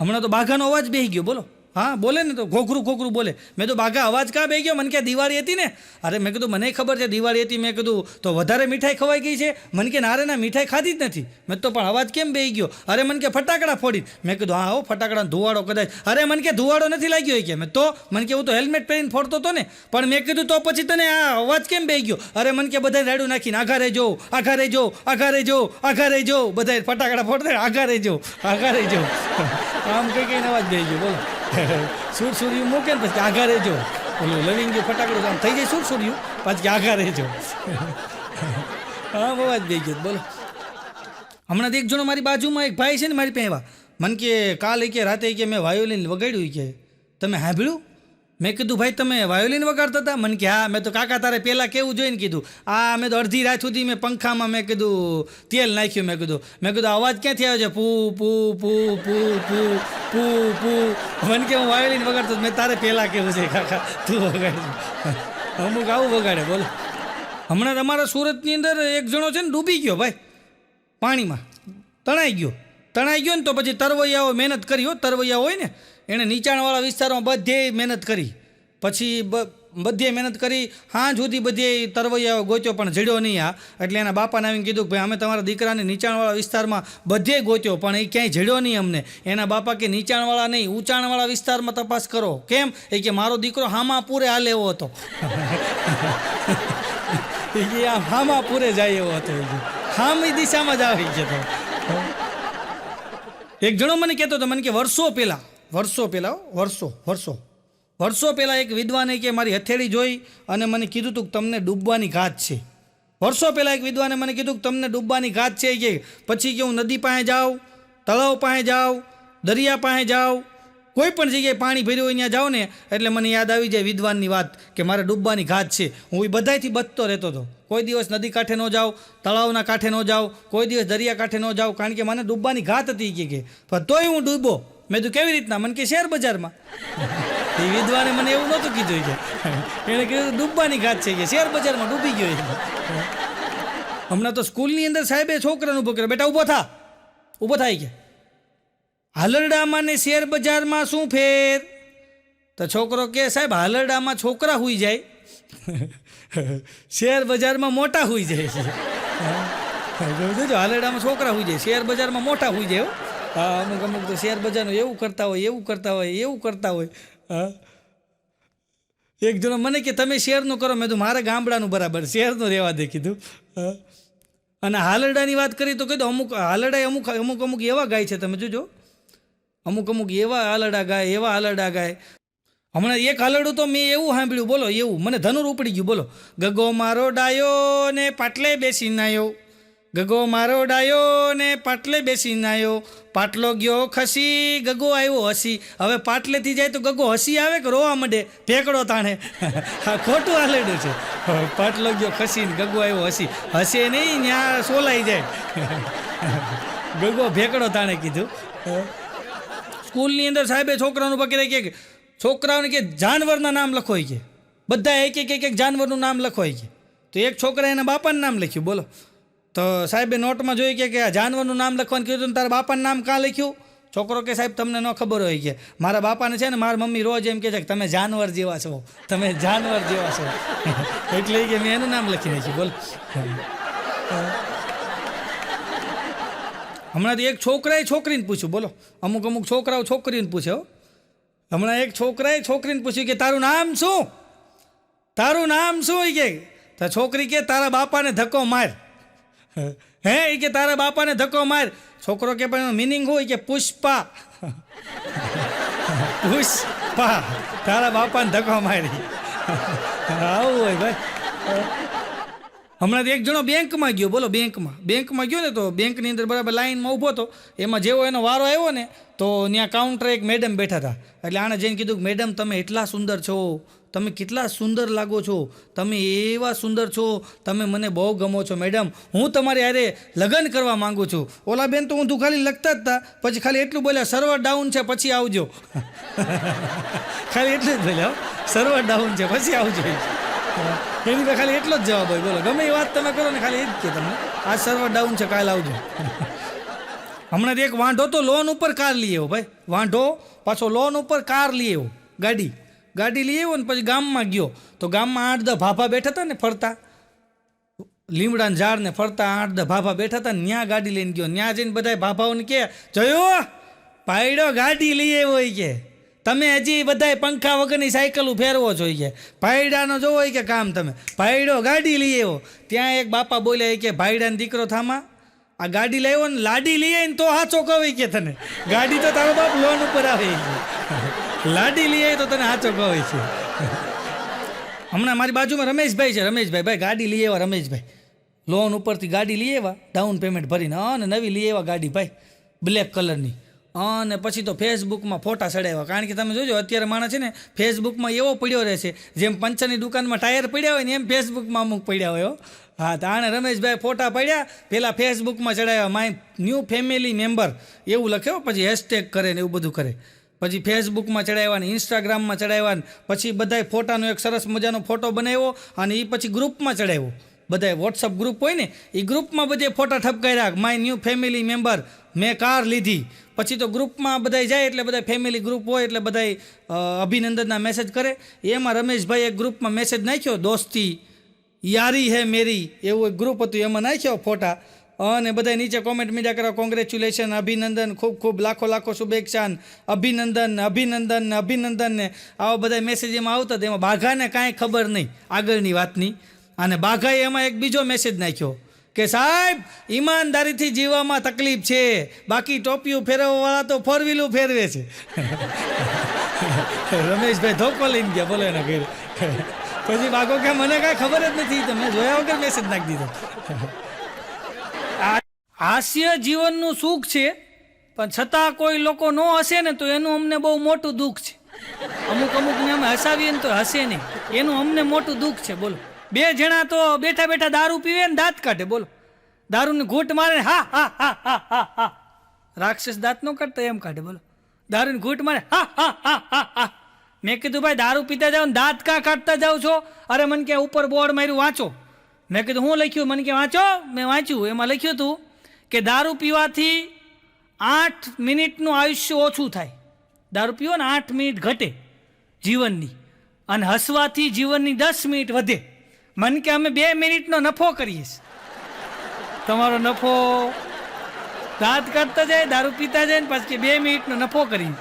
હમણાં તો બાઘાનો અવાજ બેસી ગયો. બોલો હા બોલે ને તો ઘોઘરું ઘોઘરું બોલે. મેં તો બાઘા અવાજ કાં બેસી ગયો? મને કે દિવાળી હતી ને. અરે મેં કીધું મને ખબર છે દિવાળી હતી. મેં કીધું તો વધારે મીઠાઈ ખવાઈ ગઈ છે? મને કે નારે ના મીઠાઈ ખાધી જ નથી. મેં તો પણ અવાજ કેમ બેસી ગયો? અરે મને કે ફટાકડા ફોડી. મેં કીધું હા હો ફટાકડાનો ધુવાડો કદાચ. અરે મને કે ધુવાડો નથી લાગ્યો હોય કે. મેં તો મને કે હું તો હેલ્મેટ પહેરીને ફોડતો હતો ને. પણ મેં કીધું તો પછી તને આ અવાજ કેમ બેસી ગયો? અરે મને કે બધા રાડું નાખીને આઘા રહેજો આઘા રહેજો આઘા રહેજો આઘા રહેજો બધા ફટાકડા ફોડતા આઘા રહેજો આઘા રહેજો. આમ કઈ અવાજ બેસી ગયો. બોલો સુરસુર્યું મૂકે ને પછી આઘા રહેજો. ઓલું લવિંગી ફટાકડું આમ થઈ જાય સુરસુર્યું પાછી આઘા રહેજો. આમ અવાજ બેસી ગયો. બોલો હમણાં એક જણો મારી બાજુમાં એક ભાઈ છે ને મારી પાસે એવા મને કે કાલે કે રાતે કે મેં વાયોલિન વગાડ્યું કે તમે સાંભળ્યું? મેં કીધું ભાઈ તમે વાયોલિન વગાડતા હતા? મને કે હા. મેં તો કાકા તારે પહેલાં કેવું જોઈને કીધું આ મેં તો અડધી રાત સુધી મેં પંખામાં મેં કીધું તેલ નાખ્યું. મેં કીધું અવાજ ક્યાંથી આવે છે? પૂ પૂ પૂ પૂ પૂ પૂ પૂ. મને કે હું વાયોલિન વગાડતો. મેં તારે પહેલાં કેવું છે કાકા તું વગાડજો. અમુક આવું વગાડે. બોલો હમણાં તમારા સુરતની અંદર એક જણો છે ને ડૂબી ગયો ભાઈ પાણીમાં. તણાઈ ગયો ને તો પછી તરવૈયાઓ મહેનત કરી હો. તરવૈયા હોય ને એણે નીચાણવાળા વિસ્તારમાં બધે મહેનત કરી. પછી બધે મહેનત કરી હાં સુધી બધે તરવૈયાઓ ગોત્યો પણ જડ્યો નહીં. આ એટલે એના બાપાને આવીને કીધું કે ભાઈ અમે તમારા દીકરાને નીચાણવાળા વિસ્તારમાં બધે ગોત્યો પણ એ ક્યાંય જડ્યો નહીં અમને. એના બાપા કે નીચાણવાળા નહીં ઊંચાણવાળા વિસ્તારમાં તપાસ કરો. કેમ? એ કે મારો દીકરો હામા પૂરે હાલે એવો હતો. એ હામા પૂરે જાય એવો હતો. હામી દિશામાં જ આવી ગયો. એક જણો મને કહેતો હતો મને કે વર્ષો પહેલાં એક વિદ્વાને કે મારી હથેળી જોઈ અને મને કીધું હતું કે તમને ડૂબવાની ઘાત છે. વર્ષો પહેલાં એક વિદ્વાને મને કીધું કે તમને ડૂબવાની ઘાત છે. કે પછી કે હું નદી પાસે જાઉં, તળાવ પાસે જાઉં, દરિયા પાસે જાઉં, કોઈ પણ જગ્યાએ પાણી ભર્યું હોય ત્યાં જાઉં ને એટલે મને યાદ આવી જાય વિદ્વાનની વાત કે મારે ડૂબવાની ઘાત છે. હું એ બધાયથી બચતો રહેતો હતો. કોઈ દિવસ નદી કાંઠે ન જાઉં, તળાવના કાંઠે ન જાઉં, કોઈ દિવસ દરિયા કાંઠે ન જાઉં કારણ કે મને ડૂબવાની ઘાત હતી કે પણ તોય હું ડૂબો. મેં તો કેવી રીતના? મને કે શેર બજારમાં. એ વિદ્વાને મને એવું નહોતું કીધું કે એણે કીધું ડૂબવાની ઘાત છે કે શેર બજારમાં ડૂબી ગયો. હમણાં તો સ્કૂલની અંદર સાહેબે છોકરાને ઊભો કર્યો બેટા ઊભો થાય કે હાલરડામાં ને શેર બજારમાં શું ફેર? તો છોકરો કે સાહેબ હાલરડામાં છોકરા હુઈ જાય, શેર બજારમાં મોટા હુઈ જાય છે. હાલરડામાં છોકરા હુઈ જાય, શેર બજારમાં મોટા હુઈ જાય. હા અમુક તો શેર બજારનું એવું કરતા હોય. હા એક જણો મને કે તમે શેરનું કરો. મેં તો મારે ગામડાનું બરાબર શેરનું રહેવા દે કીધું. અને હાલરડાની વાત કરી તો કીધું અમુક એવા ગાય છે તમે જોજો. અમુક એવા હાલરડા ગાય. હમણાં એક હાલરડું તો મેં એવું સાંભળ્યું. બોલો એવું મને ધનુર ઉપડી ગયું. બોલો ગગો મારો ડાયો ને પાટલે બેસી નાયો. ગગો મારો ડાયો ને પાટલે બેસી નાયો. પાટલો ગયો ખસી ગગો આવ્યો હસી. હવે પાટલેથી જાય તો ગગો હસી આવે કે રોવા માંડે ફેંકડો તાણે? ખોટું હાલેડું છે. પાટલો ગયો ખસી ને ગગો આવ્યો હસે નહીં ત્યાં સોલાઈ જાય. ગગો ફેંકડો તાણે કીધું. સ્કૂલની અંદર સાહેબે છોકરાનું પકડે કે છોકરાઓને કે જાનવરના નામ લખો કે બધા એક જાનવરનું નામ લખો કે. તો એક છોકરા એના બાપાનું નામ લખ્યું. બોલો તો સાહેબે નોટમાં જોઈ કે આ જાનવરનું નામ લખવાનું કીધું તારા બાપાનું નામ કાં લખ્યું? છોકરો કે સાહેબ તમને ન ખબર હોય કે મારા બાપાને છે ને મારી મમ્મી રોજ એમ કહે છે કે તમે જાનવર જેવા છો. એટલે કે મેં એનું નામ લખી નાખ્યું. બોલ હમણાં એક છોકરાએ છોકરીને પૂછ્યું. બોલો અમુક છોકરાઓ છોકરીને પૂછે. હમણાં એક છોકરાએ છોકરીને પૂછ્યું કે તારું નામ શું કે? તો છોકરી કે તારા બાપાને ધક્કો માર. હે એ કે તારા બાપાને ધક્કો માર. છોકરો કે પણ મિનિંગ હોય કે પુષ્પા. તારા બાપાને ધક્કો મારી. આવું હોય ભાઈ. હમણાં એક જણો બેંકમાં ગયો, બોલો બેંકમાં ગયો ને, તો બેંકની અંદર બરાબર લાઈનમાં ઊભો હતો. એમાં જેવો એનો વારો આવ્યો ને તો ત્યાં કાઉન્ટર એક મેડમ બેઠા હતા. એટલે આણે જઈને કીધું કે મેડમ તમે એટલા સુંદર છો, તમે કેટલા સુંદર લાગો છો, તમે એવા સુંદર છો, તમે મને બહુ ગમો છો મેડમ, હું તમારી હારે લગ્ન કરવા માંગુ છું. ઓલા બેન તો ઊંધું ખાલી લખતા જ હતા, પછી ખાલી એટલું બોલ્યા સર્વર ડાઉન છે પછી આવજો. ખાલી એટલું જ બોલ્યા, સર્વર ડાઉન છે પછી આવજો. એની પાસે ખાલી એટલો જ જવાબ હોય. બોલો ગમે એ વાત તમે કરો ને ખાલી એ જ કે તમને આ સર્વર ડાઉન છે કાલે આવજો. હમણાં એક વાંઢો તો લોન ઉપર કાર લઈ આવ્યો ભાઈ, વાંઢો પાછો લોન ઉપર કાર લઈ આવ્યો, ગાડી લઈ આવ્યો ને પછી ગામમાં ગયો. તો ગામમાં 8-10 ભાભા બેઠા હતા ને ફરતા, લીમડાના ઝાડને ફરતા 8-10 ભાભા બેઠા હતા ને ત્યાં ગાડી લઈને ગયો. ત્યાં જઈને બધા ભાભાઓને કે જોયો પાયડો ગાડી લઈ આવ્યો કે તમે હજી બધા પંખા વગરની સાયકલ ફેરવો છો કે ભાઈડાનો જોવો કે કામ, તમે ભાઈડો ગાડી લઈ આવ્યો. ત્યાં એક બાપા બોલ્યા કે ભાઈડાનો દીકરો થામા, આ ગાડી લાવ્યો ને લાડી લઈ આવીને તો હાચો કહે કે તને ગાડી તો તારો બાપ લોન ઉપર આવે, લાડી લઈ આવી તો તને હાચો કહે છે. હમણાં મારી બાજુમાં રમેશભાઈ છે, રમેશભાઈ ગાડી લઈ આવ્યા, રમેશભાઈ લોન ઉપરથી ગાડી લઈ આવ્યા ડાઉન પેમેન્ટ ભરીને, અને નવી લઈ આવ્યા ગાડી ભાઈ બ્લેક કલરની. અને પછી તો ફેસબુકમાં ફોટા ચડાવ્યા. કારણ કે તમે જોજો અત્યારે માણસ છે ને ફેસબુકમાં એવો પડ્યો રહે છે, જેમ પંચરની દુકાનમાં ટાયર પડ્યા હોય ને એમ ફેસબુકમાં અમુક પડ્યા હોય. હા, તો આને રમેશભાઈ ફોટા પડ્યા, પહેલાં ફેસબુકમાં ચડાવ્યા માય ન્યૂ ફેમિલી મેમ્બર એવું લખ્યો, પછી હેશટેગ કરે ને એવું બધું કરે, પછી ફેસબુકમાં ચડાવ્યા ને ઇન્સ્ટાગ્રામમાં ચડાવ્યા ને પછી બધાય ફોટાનો એક સરસ મજાનો ફોટો બનાવ્યો અને એ પછી ગ્રુપમાં ચડાવ્યો. બધાય વોટ્સઅપ ગ્રુપ હોય ને એ ગ્રુપમાં બધે ફોટા ઠપકાર્યા, માય ન્યૂ ફેમિલી મેમ્બર, મેં કાર લીધી. પછી તો ગ્રુપમાં બધાય જાય એટલે બધા ફેમિલી ગ્રુપ હોય એટલે બધાય અભિનંદનના મેસેજ કરે. એમાં રમેશભાઈ એક ગ્રુપમાં મેસેજ નાખ્યો, દોસ્તી યારી હે મેરી એવું એક ગ્રુપ હતું, એમાં નાખ્યો ફોટા અને બધા નીચે કોમેન્ટ મીડિયા કરવા, કોંગ્રેચ્યુલેશન, અભિનંદન, ખૂબ ખૂબ લાખો શુભેચ્છા, અભિનંદન અભિનંદન અભિનંદન ને આવા બધા મેસેજ એમાં આવતા. એમાં બાઘાને કાંઈ ખબર નહીં આગળની વાતની, અને બાઘાએ એમાં એક બીજો મેસેજ નાખ્યો કે સાહેબ ઈમાનદારીથી જીવવામાં તકલીફ છે, બાકી ટોપિયું ફેરવવાવાળા તો 4-વ્હીલું ફેરવે છે. રમેશભાઈ ધોકો લઈને ગયા બોલો એના ઘરે. પછી બાઘો કે મને કાંઈ ખબર જ નથી, તમે જોયા વગર મેસેજ નાખી દીધો. હાસ્ય જીવનનું સુખ છે, પણ છતાં કોઈ લોકો ન હસે ને તો એનું અમને બહુ મોટું દુઃખ છે. અમુકને અમે હસાવીએ ને તો હસે નહીં, એનું અમને મોટું દુઃખ છે. બોલો 2 જણા તો બેઠા બેઠા દારૂ પીવે ને દાંત કાઢે, બોલો દારૂને ઘૂંટ મારે હા હા હા હા હા હા, રાક્ષસ દાંત ન કાઢતા એમ કાઢે, બોલો દારૂને ઘૂંટ મારે હા હા હા હા હા. મેં કીધું ભાઈ દારૂ પીતા જાઓ ને દાંત કાં કાઢતા જાઓ છો? અરે મને કે ઉપર બોર્ડ માર્યું વાંચો. મેં કીધું હું લખ્યું? મને કે વાંચો. મેં વાંચ્યું, એમાં લખ્યું હતું કે દારૂ પીવાથી 8 મિનિટનું આયુષ્ય ઓછું થાય. દારૂ પીવો ને 8 મિનિટ ઘટે જીવનની, અને હસવાથી જીવનની 10 મિનિટ વધે. મને કે અમે 2 મિનિટનો નફો કરીએ છીએ. તમારો નફો દાંત કાઢતા જાય, દારૂ પીતા જાય ને પાછી 2 મિનિટનો નફો કરીએ.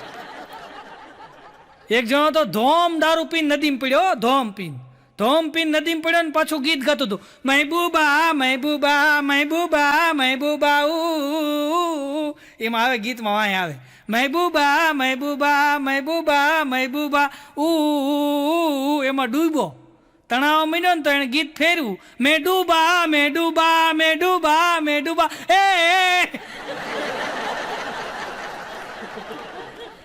એક જણો તો ધોમ દારૂ પીને નદીમાં પડ્યો, ધોમ પીને નદીમાં પડ્યો ને પાછું ગીત ગાતું હતું, મહેબૂબા મહેબૂબા મહેબૂબા મહેબૂબા ઉ. એમાં આવે ગીતમાં વાંહે આવે મહેબૂબા મહેબૂબા મહેબૂબા મહેબૂબા ઉ. એમાં ડૂબો તણાવ મીડ્યો ને તો એને ગીત ફેરવું, મેં ડૂબા મેં ડૂબા મેં ડૂબા મેં ડૂબા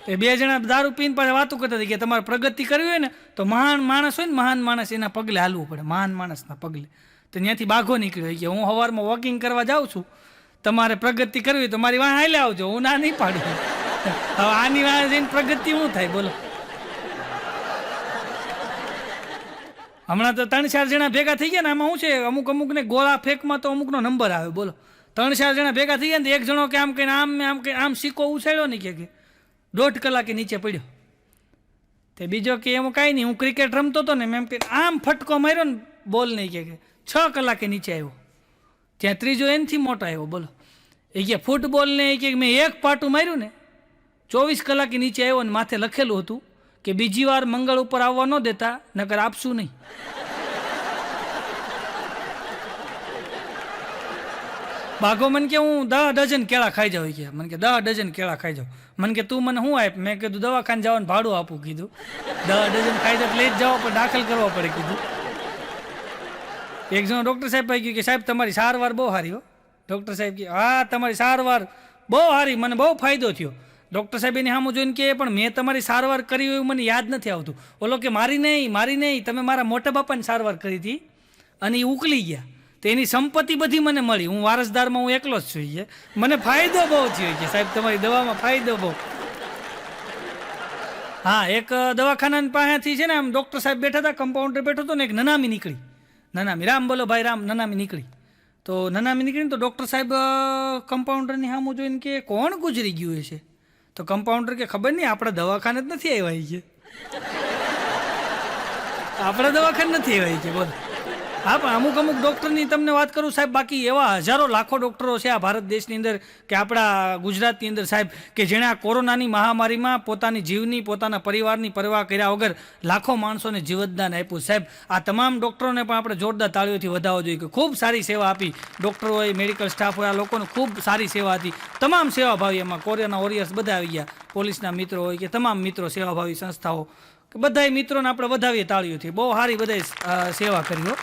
એ 2 જણા દારૂ પીને પાછા વાતો કરતા હતા કે તમારે પ્રગતિ કરવી હોય ને તો મહાન માણસ હોય ને, મહાન માણસ એના પગલે હાલવું પડે, મહાન માણસના પગલે. તો ત્યાંથી બાઘો નીકળ્યો કે હું સવારમાં વોકિંગ કરવા જાઉં છું, તમારે પ્રગતિ કરવી હોય તો મારી વાહ હાલે આવજો, હું ના નહીં પાડું. હવે આની વાહ જઈને પ્રગતિ શું થાય બોલો? હમણાં તો 3-4 જણા ભેગા થઈ ગયા ને, આમાં શું છે અમુકને ગોળા ફેંકમાં તો અમુકનો નંબર આવે, બોલો 3-4 જણા ભેગા થઈ ગયા ને એક જણો કે આમ કહીને આમ સિક્કો ઉછાળ્યો નહીં કે 1.5 કલાકે નીચે પડ્યો. તે બીજો કે એમ કાંઈ નહીં, હું ક્રિકેટ રમતો હતો ને મેં એમ કે આમ ફટકો માર્યો ને બોલ નહીં કે 6 કલાકે નીચે આવ્યો. ત્યાં ત્રીજો એનથી મોટો આવ્યો, બોલો એ કે ફૂટબોલને એ કે મેં 1 પાટું માર્યું ને 24 કલાકે નીચે આવ્યો ને માથે લખેલું હતું કે બીજી વાર મંગળ ઉપર આવવા ન દેતા, નકર આપશું નહીં. બાઘો મને કે હું 10 ડઝન કેળા ખાઈ જાઉં કે, મને કે 10 ડઝન કેળા ખાઈ જાઉં. મને કે તું મને શું આપ? મેં કીધું દવાખાને જવાનું ભાડું આપું. કીધું 10 ડઝન ખાઈ જાવ લઈ જ જવા પણ દાખલ કરવા પડે. કીધું એક જણો ડૉક્ટર સાહેબ પાસે ગયું કે સાહેબ તમારી સારવાર બહુ સારી હો. ડૉક્ટર સાહેબ કે હા તમારી સારવાર બહુ સારી, મને બહુ ફાયદો થયો. ડૉક્ટર સાહેબ એની સામું જોઈને કે પણ મેં તમારી સારવાર કરી હોય મને યાદ નથી આવતું. ઓલો કે મારી નહીં, તમે મારા મોટા બાપાની સારવાર કરી હતી અને એ ઉકલી ગયા, તો એની સંપત્તિ બધી મને મળી, હું વારસદારમાં હું એકલો જ છું. મને ફાયદો બહુ થયો કે સાહેબ તમારી દવામાં ફાયદો બહુ. હા, એક દવાખાના પાસેથી છે ને આમ ડૉક્ટર સાહેબ બેઠા હતા, કમ્પાઉન્ડર બેઠો હતો ને એક નનામી નીકળી. નનામી, રામ બોલો ભાઈ રામ, નનામી નીકળી. તો નનામી નીકળીને તો ડૉક્ટર સાહેબ કમ્પાઉન્ડરની સામું જોઈને કે કોણ ગુજરી ગયું હશે? તો કમ્પાઉન્ડર કે ખબર નહીં, આપણા દવાખાને જ નથી આવ્યા છે. આપણા દવાખાને નથી આવ્યા છે બોલો. હા, પણ અમુક ડૉક્ટરની તમને વાત કરું સાહેબ, બાકી એવા હજારો લાખો ડૉક્ટરો છે આ ભારત દેશની અંદર કે આપણા ગુજરાતની અંદર સાહેબ, કે જેણે આ કોરોનાની મહામારીમાં પોતાની જીવની, પોતાના પરિવારની પરવા કર્યા વગર લાખો માણસોને જીવતદાન આપ્યું. સાહેબ, આ તમામ ડૉક્ટરોને પણ આપણે જોરદાર તાળીઓથી વધાવવો જોઈએ કે ખૂબ સારી સેવા આપી. ડૉક્ટર હોય, મેડિકલ સ્ટાફ હોય, આ લોકોને ખૂબ સારી સેવા હતી. તમામ સેવાભાવી એમાં કોરોના વોરિયર્સ બધા આવી ગયા, પોલીસના મિત્રો હોય કે તમામ મિત્રો, સેવાભાવી સંસ્થાઓ, કે બધા મિત્રોને આપણે વધાવીએ તાળીઓથી. બહુ સારી બધાએ સેવા કરી હો.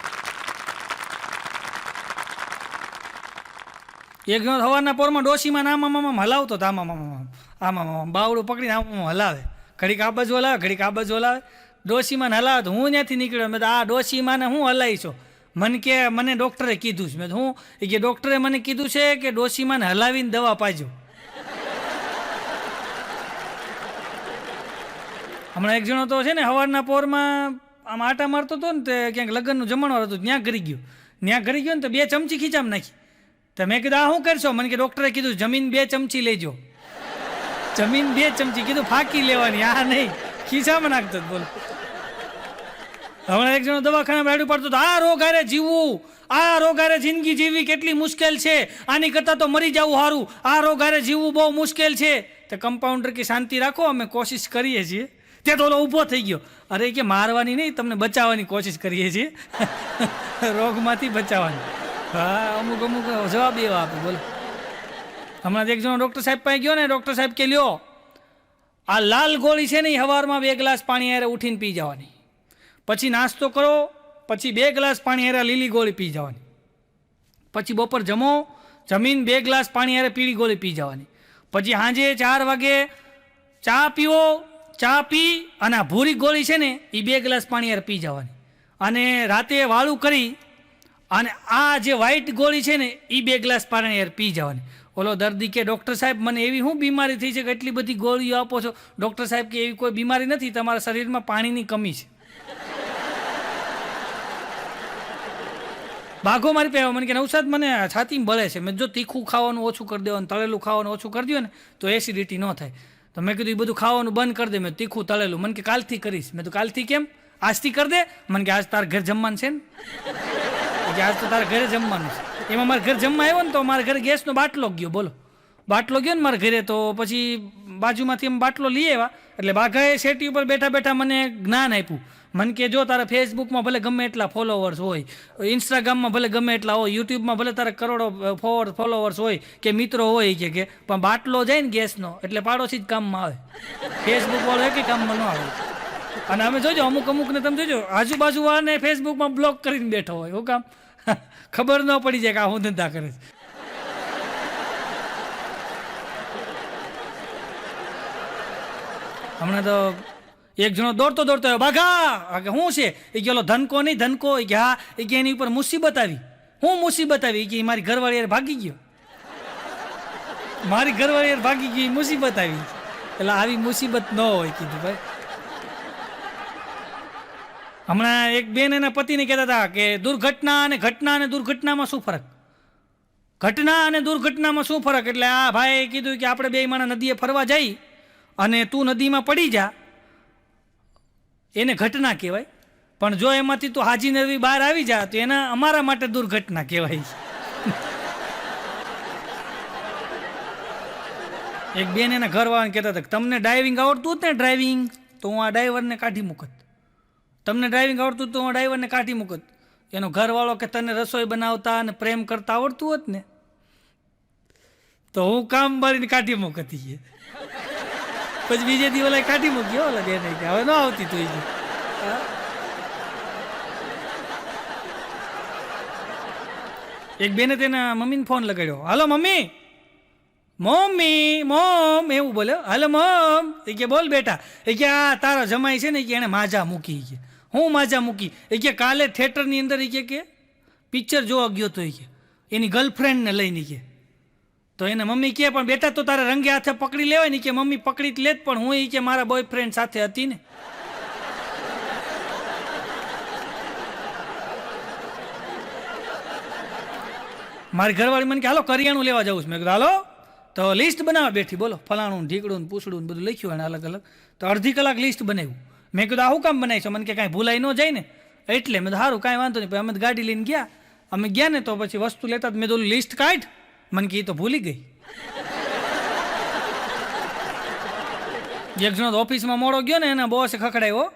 એક જણો સવારના પોરમાં ડોશીમાં આમાં હલાવતો હતો, આમાં બાવડું પકડીને આમાં હલાવે, ઘડીક આ બાજુ હલાવે, ઘડીક આ બાજુ હલાવે, ડોશીમાં હલાવે. તો હું ત્યાંથી નીકળ્યો, મેં આ ડોશીમાને હું હલાવીશો? મને ડૉક્ટરે કીધું છે. મેં હું કે ડૉક્ટરે મને કીધું છે કે ડોશીમાને હલાવીને દવા પાજો. હમણાં એક જણો તો છે ને સવારના પોરમાં આમ આટા મારતો હતો ને, તે ક્યાંક લગ્નનું જમણવાર હતું, ત્યાં ઘરી ગયો ને તો 2 ચમચી ખીચામાં નાખી. તો મેં કીધું આ શું કરશો? મને કે ડૉક્ટરે કીધું જમીન 2 ચમચી લેજો. જમીન 2 ચમચી કીધું, ફાંકી લેવાની, આ નહીં ખીચામાં નાખતો બોલો. હમણાં એક જણો દવાખાના બેડું પડતો હતો, આ રોગ હારે જીવવું, આ રોગ હારે જિંદગી જીવવી કેટલી મુશ્કેલ છે, આની કરતાં તો મરી જવું સારું, આ રોગ હારે જીવવું બહુ મુશ્કેલ છે. તો કમ્પાઉન્ડર કે શાંતિ રાખો, અમે કોશિશ કરીએ છીએ. ત્યાં તો ઓલો ઊભો થઈ ગયો, અરે કે મારવાની નહીં, તમને બચાવવાની કોશિશ કરીએ છીએ, રોગમાંથી બચાવવાની. હા, અમુક જવાબ એવા આપે બોલો. હમણાં એક જણો ડૉક્ટર સાહેબ પાસે ગયો ને, ડૉક્ટર સાહેબ કે લ્યો આ લાલ ગોળી છે ને, એ સવારમાં 2 ગ્લાસ પાણી હારે ઉઠીને પી જવાની, પછી નાસ્તો કરો, પછી 2 ગ્લાસ પાણી હારે લીલી ગોળી પી જવાની, પછી બપોર જમીન 2 ગ્લાસ પાણી હારે પીળી ગોળી પી જવાની, પછી સાંજે 4 વાગે ચા પીવો, ચા પી અને આ ભૂરી ગોળી છે ને એ 2 ગ્લાસ પાણી હારે પી જવાની, અને રાતે વાળું કરી અને આ જે વ્હાઈટ ગોળી છે ને એ 2 ગ્લાસ પાણી યાર પી જવાની. ઓલો દર્દી કે ડૉક્ટર સાહેબ મને એવી શું બીમારી થઈ છે કે એટલી બધી ગોળીઓ આપો છો? ડૉક્ટર સાહેબ કે એવી કોઈ બીમારી નથી, તમારા શરીરમાં પાણીની કમી છે. બાઘો મારી પહેવા મને કે નવસાદ મને છાતીમાં બળે છે. મેં જો તીખું ખાવાનું ઓછું કરી દેવાનું, તળેલું ખાવાનું ઓછું કરી દો ને તો એસિડિટી ન થાય. તો મેં કીધું એ બધું ખાવાનું બંધ કરી દે, મેં તીખું તળેલું. મને કે કાલથી કરીશ. મેં તો કાલથી કેમ? આજથી કરી દે. મને કે આજ તારા ઘર જમવાનું છે ને, આજ તો તારા ઘરે જમવાનું છે. એમાં મારા ઘર જમવા આવ્યો ને તો મારા ઘરે ગેસનો બાટલો ગયો બોલો. બાટલો ગયો ને મારા ઘરે, તો પછી બાજુમાંથી એમ બાટલો લઈ આવ્યા. એટલે બાઘાએ શેટી ઉપર બેઠા બેઠા મને જ્ઞાન આપ્યું. મને કે જો તારા ફેસબુકમાં ભલે ગમે એટલા ફોલોવર્સ હોય, ઇન્સ્ટાગ્રામમાં ભલે ગમે એટલા હોય, યુટ્યુબમાં ભલે તારા કરોડો ફોલોવર્સ હોય કે મિત્રો હોય કે પણ બાટલો જાય ને ગેસનો એટલે પાડોશી જ કામમાં આવે, ફેસબુક વાળો એક કામમાં ન આવે. અને અમે જોજો અમુકને તમે જોજો આજુબાજુ વાળાને ફેસબુકમાં બ્લોક કરીને બેઠો હોય. શું કામ? ખબર ન પડી જાય કે આ હું ધંધા કરે છે. હમણાં તો એક જણો દોડતો આવ્યો, બાઘા કે શું છે? એ કે ઓલો ધનકો નહીં, ધનકો. એ કે હા. એ કે એની ઉપર મુસીબત આવી. હું મુસીબત આવી? કે મારી ઘરવાળી યાર ભાગી ગયો, મારી ઘરવાળી યાર ભાગી ગઈ, મુસીબત આવી. એટલે આવી મુસીબત ન હોય કીધું ભાઈ. હમણાં એક બેન એના પતિને કહેતા હતા કે દુર્ઘટના અને દુર્ઘટનામાં શું ફરક? ઘટના અને દુર્ઘટનામાં શું ફરક? એટલે આ ભાઈએ કીધું કે આપણે 2 માણસ નદીએ ફરવા જઈ અને તું નદીમાં પડી જા, એને ઘટના કહેવાય. પણ જો એમાંથી તું હાજી નરવી બહાર આવી જા તો એના અમારા માટે દુર્ઘટના કહેવાય. એક બેન એના ઘરવાળાને કહેતા હતા કે તમને ડ્રાઇવિંગ આવડતું હતું ને, ડ્રાઇવિંગ, તો હું આ ડ્રાઈવરને કાઢી મૂકત. તમને ડ્રાઇવિંગ આવડતું તો હું ડ્રાઈવરને કાઢી મૂકત. એનો ઘરવાળો કે તને રસોઈ બનાવતા અને પ્રેમ કરતા આવડતું હોત ને તો હું કામ મારીને કાઢી મૂકતી. પછી બીજે દી ઓલા કાઢી મૂક્યો, ઓલા બેને કે હવે ન આવતી તું. એક બેને તેના મમ્મીને ફોન લગાડ્યો. હાલો મમ્મી, મમ્મી મોમ એવું બોલ્યો. હાલો મમ. એ કે બોલ બેટા. એ કે આ તારો જમાઈ છે ને કે એને માજા મૂકી. કે હું માજા મૂકી? એ કે કાલે થિયેટરની અંદર એ કે પિક્ચર જોવા ગયો તો એ કે એની ગર્લફ્રેન્ડને લઈને. કે તો એને મમ્મી કહે પણ બેટા તો તારે રંગે હાથે પકડી લેવાય ને. કે મમ્મી પકડી જ લે જ, પણ હું એ કે મારા બોયફ્રેન્ડ સાથે હતી ને. મારી ઘરવાળી મને કે હાલો કરિયાણું લેવા જવું છે. મેં કીધું હાલો. તો લિસ્ટ બનાવવા બેઠી, બોલો ફલાણું ઢીકડું પૂછડું બધું લખ્યું એને અલગ અલગ. તો અડધી કલાક લિસ્ટ બનાવ્યું. મેં કીધું આ શું કામ બનાવી છો? મને કે કાંઈ ભૂલાઈ ન જાય ને એટલે. મેં સારું કાંઈ વાંધો નહીં. અમે ગાડી લઈને ગયા. અમે ગયા ને તો પછી વસ્તુ લેતા મેં તો લિસ્ટ કાઢ. મને કે તો ભૂલી ગઈ. એક જણો ઓફિસમાં મોડો ગયો ને એના બોસે ખખડાવ્યો,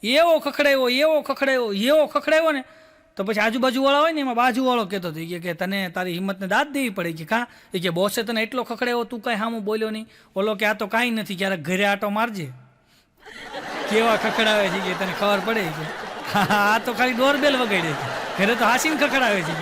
એવો ખખડાવ્યો ને તો પછી આજુબાજુવાળા હોય ને એમાં બાજુવાળો કહેતો હતો કે તને તારી હિંમતને દાદ દેવી પડે. કે કાં? એ કે બોસે તને એટલો ખખડાવ્યો તું કાંઈ સામું બોલ્યો નહીં. ઓલો કે આ તો કાંઈ નથી, ક્યારેક ઘરે આટો મારજે. કેવા ખખડાવે છે કે તને ખબર પડે. કે આ તો ખાલી ડોરબેલ વગાડે છે, ઘરે તો હાસીને ખખડાવે છે.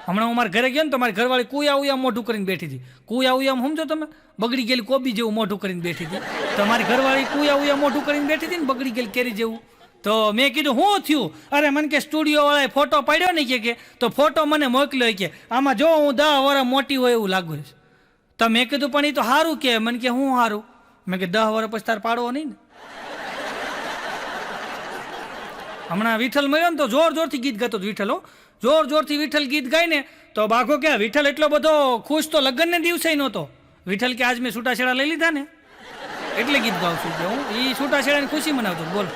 હમણાં હું મારા ઘરે ગયો ને તો મારી ઘરવાળી કુયા ઉયા મોઢું કરીને બેઠી હતી. કુયા ઉયા સમજો તમે? બગડી ગયેલી કોબી જેવું મોઢું કરીને બેઠી હતી. તો મારી ઘરવાળી કુયા ઉયા મોઢું કરીને બેઠી હતી ને બગડી ગયેલી કેરી જેવું. તો મેં કીધું શું થયું? અરે મને કે સ્ટુડિયો વાળાએ ફોટો પાડ્યો ને કે તો ફોટો મને મોકલ્યો. કે આમાં જો હું 10 વર્ષ મોટી હોય એવું લાગુ છે. તો મેં કીધું પણ એ તો સારું કે. મને કે હું સારું? મેં કે 10 વર્ષ પછી તાર પાડવો નહીં ને. હમણાં વિઠ્ઠલ મળ્યો ને તો જોર જોરથી ગીત ગાતો વિઠ્ઠલ. જોર જોરથી વિઠ્ઠલ ગીત ગાય ને તો બાઘો કે વિઠ્ઠલ એટલો બધો ખુશ તો લગ્નને દિવસે નહોતો. વિઠ્ઠલ કે આજ મેં છૂટાછેડા લઈ લીધા ને એટલે ગીત ગાઉં છું. કે હું એ છૂટાછેડાની ખુશી મનાવતો. બોલ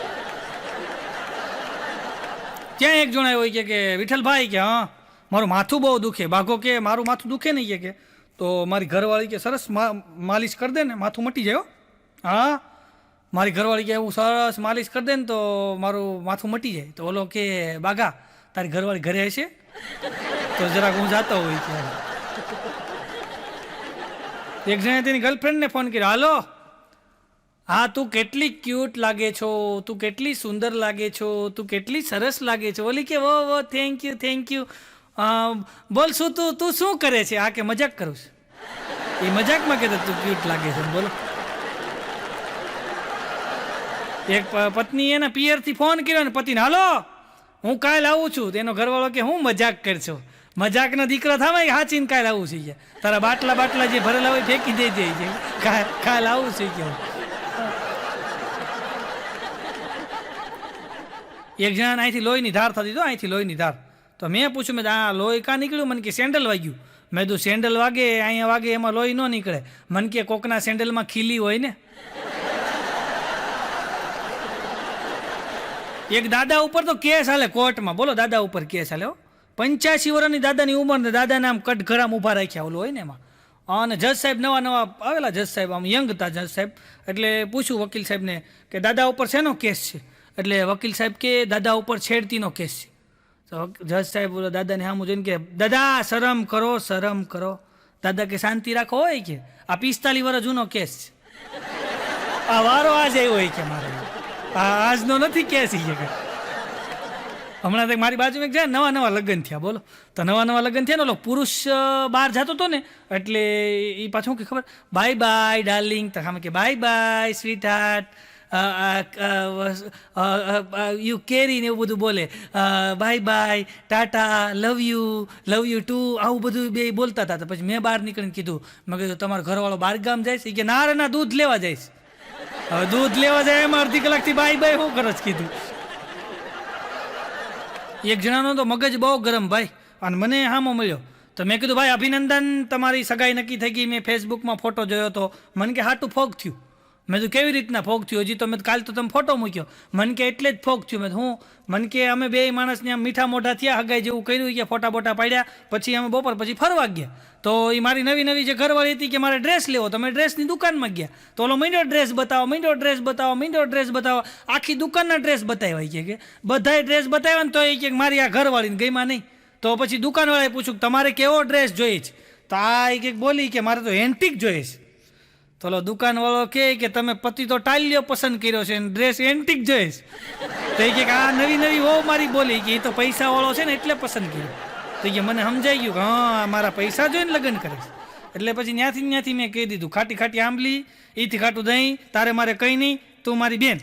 ત્યાં એક જણ આવ્યો કે વિઠ્ઠલભાઈ કે હા મારું માથું બહુ દુખે. બાઘો કે મારું માથું દુખે નહીં. કે તો મારી ઘરવાળી કે સરસ માલિશ કરી દે ને માથું મટી જાય. હા મારી ઘરવાળી કે એવું સરસ માલિશ કરી દે ને તો મારું માથું મટી જાય. તો ઓલો કે બાઘા તારી ઘરવાળી ઘરે હશે તો જરાક હું જાતો હોય. ત્યારે એક જણે તેની ગર્લફ્રેન્ડને ફોન કર્યો. હાલો, હા તું કેટલી ક્યુટ લાગે છો, તું કેટલી સુંદર લાગે છો, તું કેટલી સરસ લાગે છો. ઓલી કે વો થેન્ક યુ. બોલ શું તું શું કરે છે? આ કે મજાક કરું છું. એ મજાકમાં કહેતો તું ક્યુટ લાગે છે. બોલો એક પત્ની એના પિયરથી ફોન કર્યો ને પતિને હાલો હું કાલ આવું છું. તેનો ઘરવાળો કે હું મજાક કરશો? મજાકનો દીકરો થાય હાચીને કાલ આવું છે. તારા બાટલા જે ભરેલા હોય ફેંકી દેજે. કાલ આવું છે. કે એક જણા અહીંથી લોહીની ધાર થતી તો અહીંથી લોહીની ધાર. તો મેં પૂછ્યું મેં આ લોહી કાં નીકળ્યું? મને કે સેન્ડલ વાગ્યું. મેં કીધું સેન્ડલ વાગે અહીંયા વાગે એમાં લોહી ન નીકળે. મને કે કોકના સેન્ડલમાં ખીલી હોય ને. એક દાદા ઉપર તો કેસ હાલે કોર્ટમાં. બોલો દાદા ઉપર કેસ હાલે. 85 વર્ષની દાદાની ઉંમર ને દાદાને આમ કટઘરામ ઊભા રાખ્યા ઓલું હોય ને એમાં. અને જજ સાહેબ નવા આવેલા. જજ સાહેબ આમ યંગ હતા જજ સાહેબ. એટલે પૂછ્યું વકીલ સાહેબને કે દાદા ઉપર શેનો કેસ છે? એટલે વકીલ સાહેબ કે દાદા ઉપર છેડતીનો કેસ છે. તો જજ સાહેબ બોલો દાદાને સામું જોઈને કે દાદા શરમ કરો. દાદા કે શાંતિ રાખો. હોય કે આ 45 વર્ષ જૂનો કેસ છે. આ વારો આજ આવ્યો હોય કે મારે આજનો નથી કેસ. હમણાં તક મારી બાજુ જાય નવા લગ્ન થયા. બોલો તો નવા લગ્ન થયા ને ઓલો પુરુષ બહાર જતો હતો ને એટલે એ પાછું કે ખબર બાય બાય ડાર્લિંગ. તો સામે કે bye bye sweetheart you કેરી ને એવું બધું બોલે. Bye bye tata love you too આવું બધું બે બોલતા હતા. તો પછી મેં બહાર નીકળીને કીધું મેં કીધું તમારો ઘરવાળો બહાર ગામ જાય છે? કે ના દૂધ લેવા જાય છે. હવે દૂધ લેવા જાય એમાં અડધી કલાકથી બાય શું કરો જ કીધું. એક જણાનો તો મગજ બહુ ગરમ ભાઈ. અને મને હામો મળ્યો તો મેં કીધું ભાઈ અભિનંદન તમારી સગાઈ નક્કી થઈ ગઈ. મેં ફેસબુકમાં ફોટો જોયો હતો. મને કે હાટું ફોગ થયું. મેં તો કેવી રીતના ફોગ થયું? હજી તો મેં કાલ તો તમે ફોટો મૂક્યો. મને કે એટલે જ ફોગ થયું. મેં હું મને કે અમે બે માણસને આમ મીઠા મોઢા થયા હગાઈ જેવું કર્યું. કે ફોટા બોટા પાડ્યા. પછી અમે બપોર પછી ફરવા ગયા. તો એ મારી નવી જે ઘરવાળી હતી કે મારે ડ્રેસ લેવો. તો મેં ડ્રેસની દુકાનમાં ગયા. તો ઓલો મહિનો ડ્રેસ બતાવો. આખી દુકાનના ડ્રેસ બતાવ્યા. કે બધાય ડ્રેસ બતાવ્યા ને તો એ કે મારી આ ઘરવાળીને ગઈમાં નહીં. તો પછી દુકાનવાળાએ પૂછ્યું તમારે કેવો ડ્રેસ જોઈએ છે? તો આ એક બોલી કે મારે તો એન્ટિક જોઈએ છે. તો ઓલો દુકાનવાળો કહે કે તમે પતિ તો ટાલ્યો પસંદ કર્યો છે ડ્રેસ એન્ટિક જોઈએ છે. તો એ કે આ નવી નવી વહુ મારી બોલી કે એ તો પૈસાવાળો છે ને એટલે પસંદ કર્યો. તો કે મને સમજાઈ ગયું કે હા મારા પૈસા જોઈને લગ્ન કરે છે. એટલે પછી ત્યાંથી મેં કહી દીધું, ખાટી ખાટી આંબલી, એથી ખાટું દહીં, તારે મારે કંઈ નહીં, તું મારી બેન.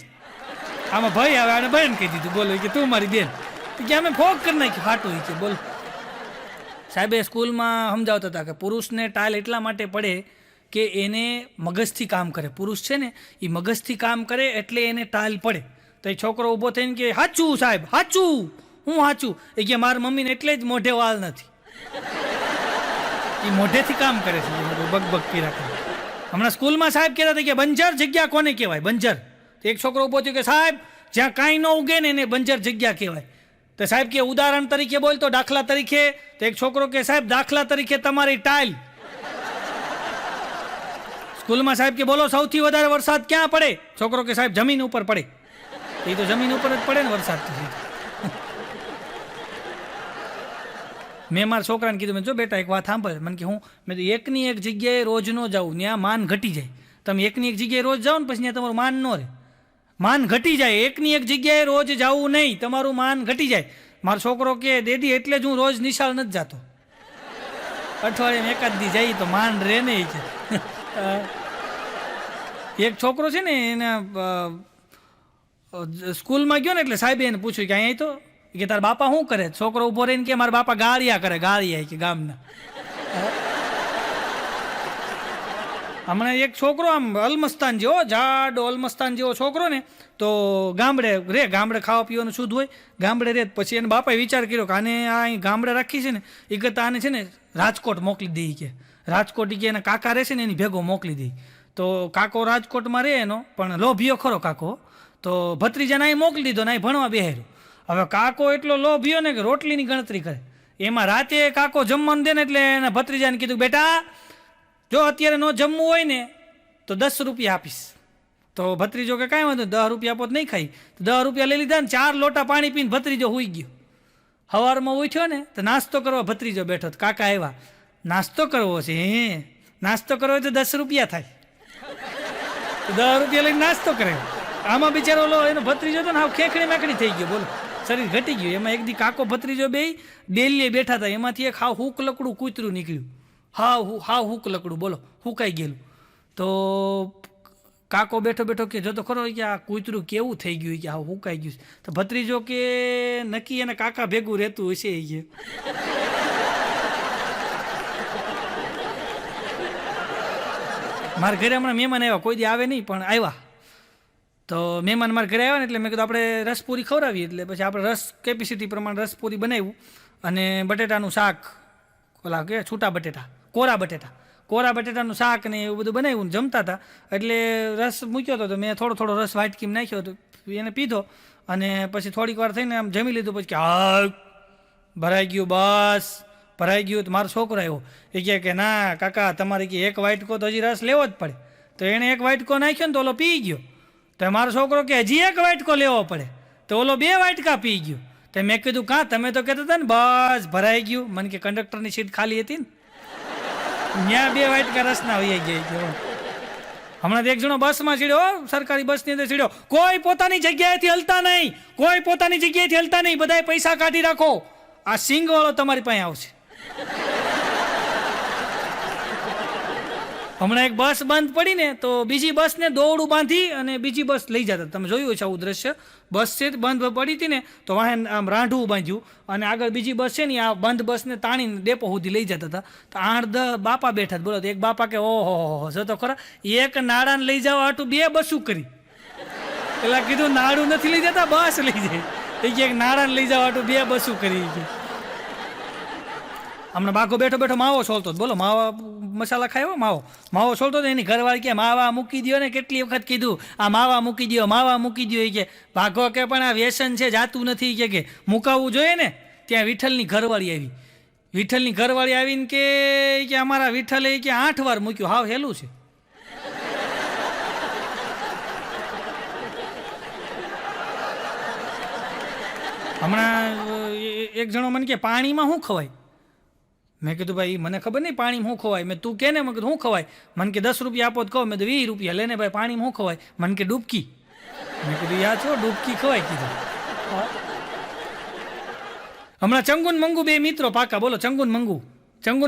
આમાં ભાઈ આવે આને ભાઈને કહી દીધું, બોલો કે તું મારી બેન. કે અમે ફોક કરી નાખ્યું ખાટું કે બોલો. સાહેબે સ્કૂલમાં સમજાવતા હતા કે પુરુષને ટાઇલ એટલા માટે પડે કે એને મગજથી કામ કરે. પુરુષ છે ને એ મગજથી કામ કરે એટલે એને ટાઇલ પડે. તો એ છોકરો ઊભો થઈને કે સાચું સાહેબ, સાચું, હું સાચું. એ કે મારા મમ્મીને એટલે જ મોઢે વાળ નથી, એ મોઢેથી કામ કરે છે, બગ પીરા કરે. હમણાં સ્કૂલમાં સાહેબ કહેતા હતા કે બંજર જગ્યા કોને કહેવાય? બંજર. એક છોકરો ઊભો થયો કે સાહેબ જ્યાં કાંઈ ન ઉગે ને એને બંજર જગ્યા કહેવાય. તો સાહેબ કે ઉદાહરણ તરીકે બોલ, તો દાખલા તરીકે. તો એક છોકરો કે સાહેબ દાખલા તરીકે તમારી ટાઇલ. સ્કૂલમાં સાહેબ કે બોલો સૌથી વધારે વરસાદ ક્યાં પડે? છોકરો કે સાહેબ જમીન ઉપર પડે. એ તો જમીન ઉપર જ પડે ને વરસાદ. મેં મારા છોકરાને કીધું, મેં જો બેટા એક વાત સાંભળ. મને કે હું? મેં તો એકની એક જગ્યાએ રોજ ન જાઉં, ત્યાં માન ઘટી જાય. તમે એકની એક જગ્યાએ રોજ જાઓ ને પછી ત્યાં તમારું માન ન રહે, માન ઘટી જાય. એકની એક જગ્યાએ રોજ જવું નહીં, તમારું માન ઘટી જાય. મારો છોકરો કે દેદી એટલે જ હું રોજ નિશાળ નથી જતો, અઠવાડિયામાં એકાદ દી જાય તો માન રહે નહીં. એક છોકરો છે ને એના સ્કૂલમાં ગયો ને એટલે સાહેબે એને પૂછ્યું કે અહીંયા તો કે તારા બાપા શું કરે? છોકરો ઊભો રહીને કે મારા બાપા ગાળિયા કરે, ગાળિયા કે ગામના. હમણાં એક છોકરો આમ અલમસ્તાન જેવો, જાડો અલમસ્તાન જેવો છોકરો ને, તો ગામડે ખાવા પીવાનું શુદ્ધ હોય, ગામડે રહે. પછી એને બાપાએ વિચાર કર્યો કે આને આ ગામડે રાખી છે ને એ કરતાં આને છે ને રાજકોટ મોકલી દઈ. કે રાજકોટ કે એના કાકા રહેશે ને એની ભેગો મોકલી દઈ. તો કાકો રાજકોટમાં રહે એનો, પણ લોભિયો ખરો કાકો. તો ભત્રીજાને અહીં મોકલી દીધો ને અહીં ભણવા બેહાર્યો. હવે કાકો એટલો લોભિયો ને કે રોટલીની ગણતરી કરે. એમાં રાતે કાકો જમવાનું દે ને એટલે એના ભત્રીજાને કીધું બેટા જો અત્યારે ન જમવું હોય ને તો 10 રૂપિયા આપીશ. તો ભત્રીજો કે કાંઈ વાંધો 10 રૂપિયા આપો તો નહીં ખાઈ. તો 10 રૂપિયા લઈ લીધા ને 4 લોટા પાણી પીને ભત્રીજો સૂઈ ગયો. સવારમાં ઉઠ્યો ને તો નાસ્તો કરવા ભત્રીજો બેઠો. કાકા આવ્યા, નાસ્તો કરવો છે? નાસ્તો કરવો હોય તો 10 રૂપિયા થાય. 10 રૂપિયા લઈને નાસ્તો કરે. આમાં બિચારો એનો ભત્રીજો હતો ને હાવ ખેખડી મેખડી થઈ ગયો, બોલો શરીર ઘટી ગયું. એમાં એક દી કાકો ભત્રીજો બે ડેલીએ બેઠા હતા, એમાંથી એક હાવ હુક લકડું કૂતરું નીકળ્યું. હાવ હુક લકડું, બોલો હુકાઈ ગયેલું. તો કાકો બેઠો બેઠો કે જો તો ખરો કે આ કૂતરું કેવું થઈ ગયું કે હાવ હુકાઈ ગયું. તો ભત્રીજો કે નક્કી એને કાકા ભેગું રહેતું હશે. એ કે મારા ઘરે હમણાં મહેમાન આવ્યા, કોઈ દી આવે નહીં પણ આવ્યા. તો મહેમાન મારા ઘરે આવ્યા ને એટલે મેં કીધું આપણે રસપૂરી ખવડાવીએ. એટલે પછી આપણે રસ કેપેસિટી પ્રમાણે રસપૂરી બનાવ્યું અને બટેટાનું શાક, ઓલા કે છૂટા બટેટા, કોરા બટેટાનું શાક ને એવું બધું બનાવ્યું. જમતા હતા એટલે રસ મૂક્યો હતો તો મેં થોડો રસ વાટકીમાં નાખ્યો હતો, એને પીધો. અને પછી થોડીક વાર થઈને આમ જમી લીધું. પછી કે હા ભરાઈ ગયું, બસ ભરાઈ ગયું. તો મારો છોકરો આવ્યો, એ કહે કે ના કાકા તમારે કે એક વાટકો તો હજી રસ લેવો જ પડે. તો એણે એક વાટકો નાખ્યો ને તો ઓલો પી ગયો. તો મારો છોકરો કે હજી એક વાટકો લેવો પડે. તો ઓલો 2 વાટકા પી ગયો. તો મેં કીધું કાં તમે તો કહેતા હતા ને બસ ભરાઈ ગયું. મને કે કંડક્ટરની સીટ ખાલી હતી ને ત્યાં 2 વાટકા રસના વહી ગયા. હમણાં એક જણો બસમાં ચડ્યો, સરકારી બસની અંદર ચડ્યો, કોઈ પોતાની જગ્યાએથી હલતા નહીં, કોઈ પોતાની જગ્યાએથી હલતા નહીં, બધાએ પૈસા કાઢી રાખો, આ સિંગવાળો તમારી પાસે આવશે. હમણાં એક બસ બંધ પડી ને તો બીજી બસને દોરડું બાંધી અને બીજી બસ લઈ જતા. તમે જોયું છે આવું દ્રશ્ય? બસ છે બંધ પડી હતી ને તો વાહન આમ રાંઢવું બાંધ્યું અને આગળ બીજી બસ છે ને આ બંધ બસને તાણીને ડેપો સુધી લઈ જતા હતા. તો 8-10 બાપા બેઠા. બોલો એક બાપા કે ઓહો જો તો ખરા, એક નાડાને લઈ જવા હાટું 2 બસું કરી. પેલા કીધું નાડું નથી લઈ જતા, બસ લઈ જાય. એ કે એક નાડાને લઈ જવા હાટું 2 બસું કરી. હમણાં બાઘો બેઠો બેઠો માવો છોલતો. બોલો માવા મસાલા ખાયો, માવો છોલતો તો એની ઘરવાળી કે માવા મૂકી દો ને. કેટલી વખત કીધું આ માવા મૂકી દો, માવા મૂકી દો. એ કે બાઘો કે પણ આ વ્યસન છે, જાતું નથી. કે મુકાવવું જોઈએ ને. ત્યાં વિઠ્ઠલની ઘરવાળી આવીને કે અમારા વિઠ્ઠલે કે 8 વાર મૂક્યું. હાવ હેલું છે. હમણાં એક જણો મને કે પાણીમાં શું ખવાય? મેં કીધું ભાઈ મને ખબર નહીં પાણીમાં શું ખવાય. મેં તું કે ને, મેં કીધું શું ખવાય? મને કે 10 રૂપિયા આપો તો કહો. મેં કીધું 20 રૂપિયા લેને ભાઈ, પાણીમાં શું ખવાય? મને કે ડૂબકી. મેં કીધું યાર છો ડૂબકી ખવાય? કીધું હમણાં ચંગુન મંગુ બે મિત્રો પાકા, બોલો ચંગુન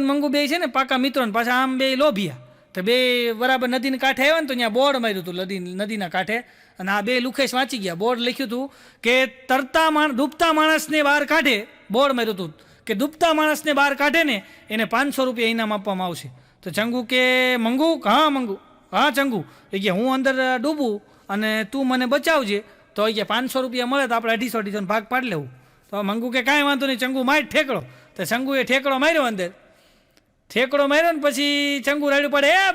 મંગુ બે છે ને પાકા મિત્રો, ને પાછા આમ બે લોભિયા. તો બે બરાબર નદીને કાંઠે આવ્યા ને તો ત્યાં બોર્ડ માર્યું હતું નદીના કાંઠે, અને આ બે લુખેશ વાંચી ગયા. બોર્ડ લખ્યું હતું કે ડૂબતા માણસને બહાર કાઢે, બોર્ડ માર્યું હતું કે ડૂબતા માણસને બહાર કાઢે ને એને 500 રૂપિયા ઇનામ આપવામાં આવશે. તો ચંગુ કે મંગુ હા ચંગુ એ કે હું અંદર ડૂબું અને તું મને બચાવજે, તો એ કે 500 રૂપિયા મળે તો આપણે 250 ભાગ પાડી લેવું. તો મંગુ કે કાંઈ વાંધો નહીં, ચંગુ માર ઠેકડો. તો ચંગુએ ઠેકડો માર્યો, અંદર ઠેકડો માર્યો ને પછી ચંગુ રાડ્યું પડે, એ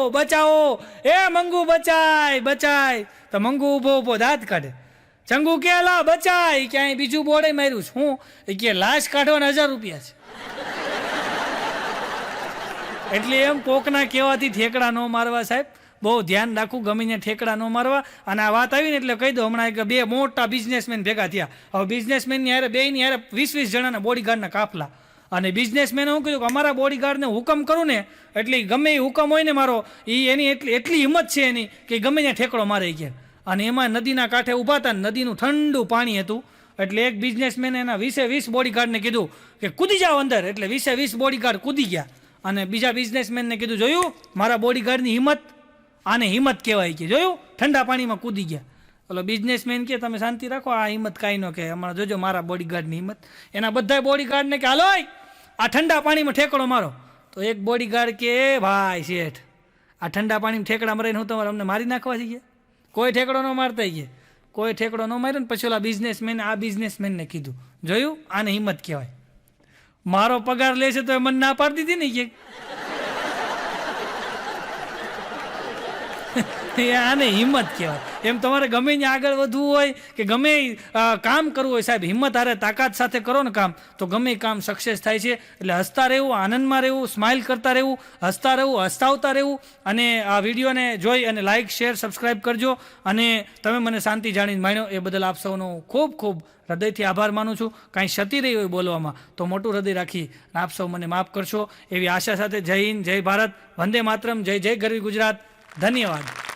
બચાવો, એ મંગુ બચાય. તો મંગુ ઊભો દાંત કાઢે. ચંગુ કે લા બચાય, ક્યાંય બીજું બોર્ડે માર્યું છે હું, એ કે લાશ કાઢવાના 1000 રૂપિયા છે. એટલે એમ કોકના કહેવાથી ઠેકડા ન મારવા સાહેબ, બહુ ધ્યાન રાખવું, ગમે ત્યાં ઠેકડા ન મારવા. અને આ વાત આવી ને એટલે કહી દો, હમણાં એક બે મોટા બિઝનેસમેન ભેગા થયા. હવે બિઝનેસમેનની હારે બેની હારે 20 જણાના બોડીગાર્ડના કાફલા. અને બિઝનેસમેને હું કીધું કે અમારા બોડીગાર્ડને હુકમ કરું ને એટલે ગમે એ હુકમ હોય ને મારો, એની એટલી હિંમત છે એની કે ગમે ત્યાં ઠેકડો મારે ગયા. અને એમાં નદીના કાંઠે ઊભા હતા, નદીનું ઠંડુ પાણી હતું. એટલે એક બિઝનેસમેને એના 20 બોડીગાર્ડને કીધું કે કૂદી જાઓ અંદર. એટલે 20 બોડીગાર્ડ કૂદી ગયા. અને બીજા બિઝનેસમેનને કીધું, જોયું મારા બોડીગાર્ડની હિંમત, આને હિંમત કહેવાય કે જોયું, ઠંડા પાણીમાં કૂદી ગયા. ઓલો બિઝનેસમેન કે તમે શાંતિ રાખો, આ હિંમત કાંઈ ન કહે, હમણાં જોજો મારા બોડીગાર્ડની હિંમત. એના બધા બોડીગાર્ડને કે હાલો આ ઠંડા પાણીમાં ઠેકડો મારો. તો એક બોડીગાર્ડ કે ભાઈ શેઠ, આ ઠંડા પાણીમાં ઠેકડા મારીને હું તમારે અમને મારી નાખવા જઈએ? કોઈ ઠેકડો ન મારતા ગયા, કોઈ ઠેકડો ન માર્યો ને પછી ઓલા બિઝનેસમેન આ બિઝનેસમેનને કીધું, જોયું આને હિંમત કહેવાય. મારો પગાર લે છે તો એ મને ના પાડી દીધી ને કે આને હિંમત કહેવાય. એમ તમારે ગમે ત્યાં આગળ વધવું હોય કે ગમે કામ કરવું હોય સાહેબ, હિંમત હારે તાકાત સાથે કરો ને કામ, તો ગમે કામ સક્સેસ થાય છે. એટલે હસતા રહેવું, આનંદમાં રહેવું, સ્માઇલ કરતા રહેવું, હસતાવતા રહેવું. અને આ વિડીયોને જોઈ અને લાઇક, શેર, સબસ્ક્રાઈબ કરજો. અને તમે મને શાંતિ જાણીને માણ્યો એ બદલ આપ સૌનો ખૂબ ખૂબ હૃદયથી આભાર માનું છું. કાંઈ ક્ષતિ રહી હોય બોલવામાં તો મોટું હૃદય રાખી આપ સૌ મને માફ કરશો એવી આશા સાથે જય હિન્દ, જય ભારત, વંદે માતરમ, જય ગરવી ગુજરાત. ધન્યવાદ.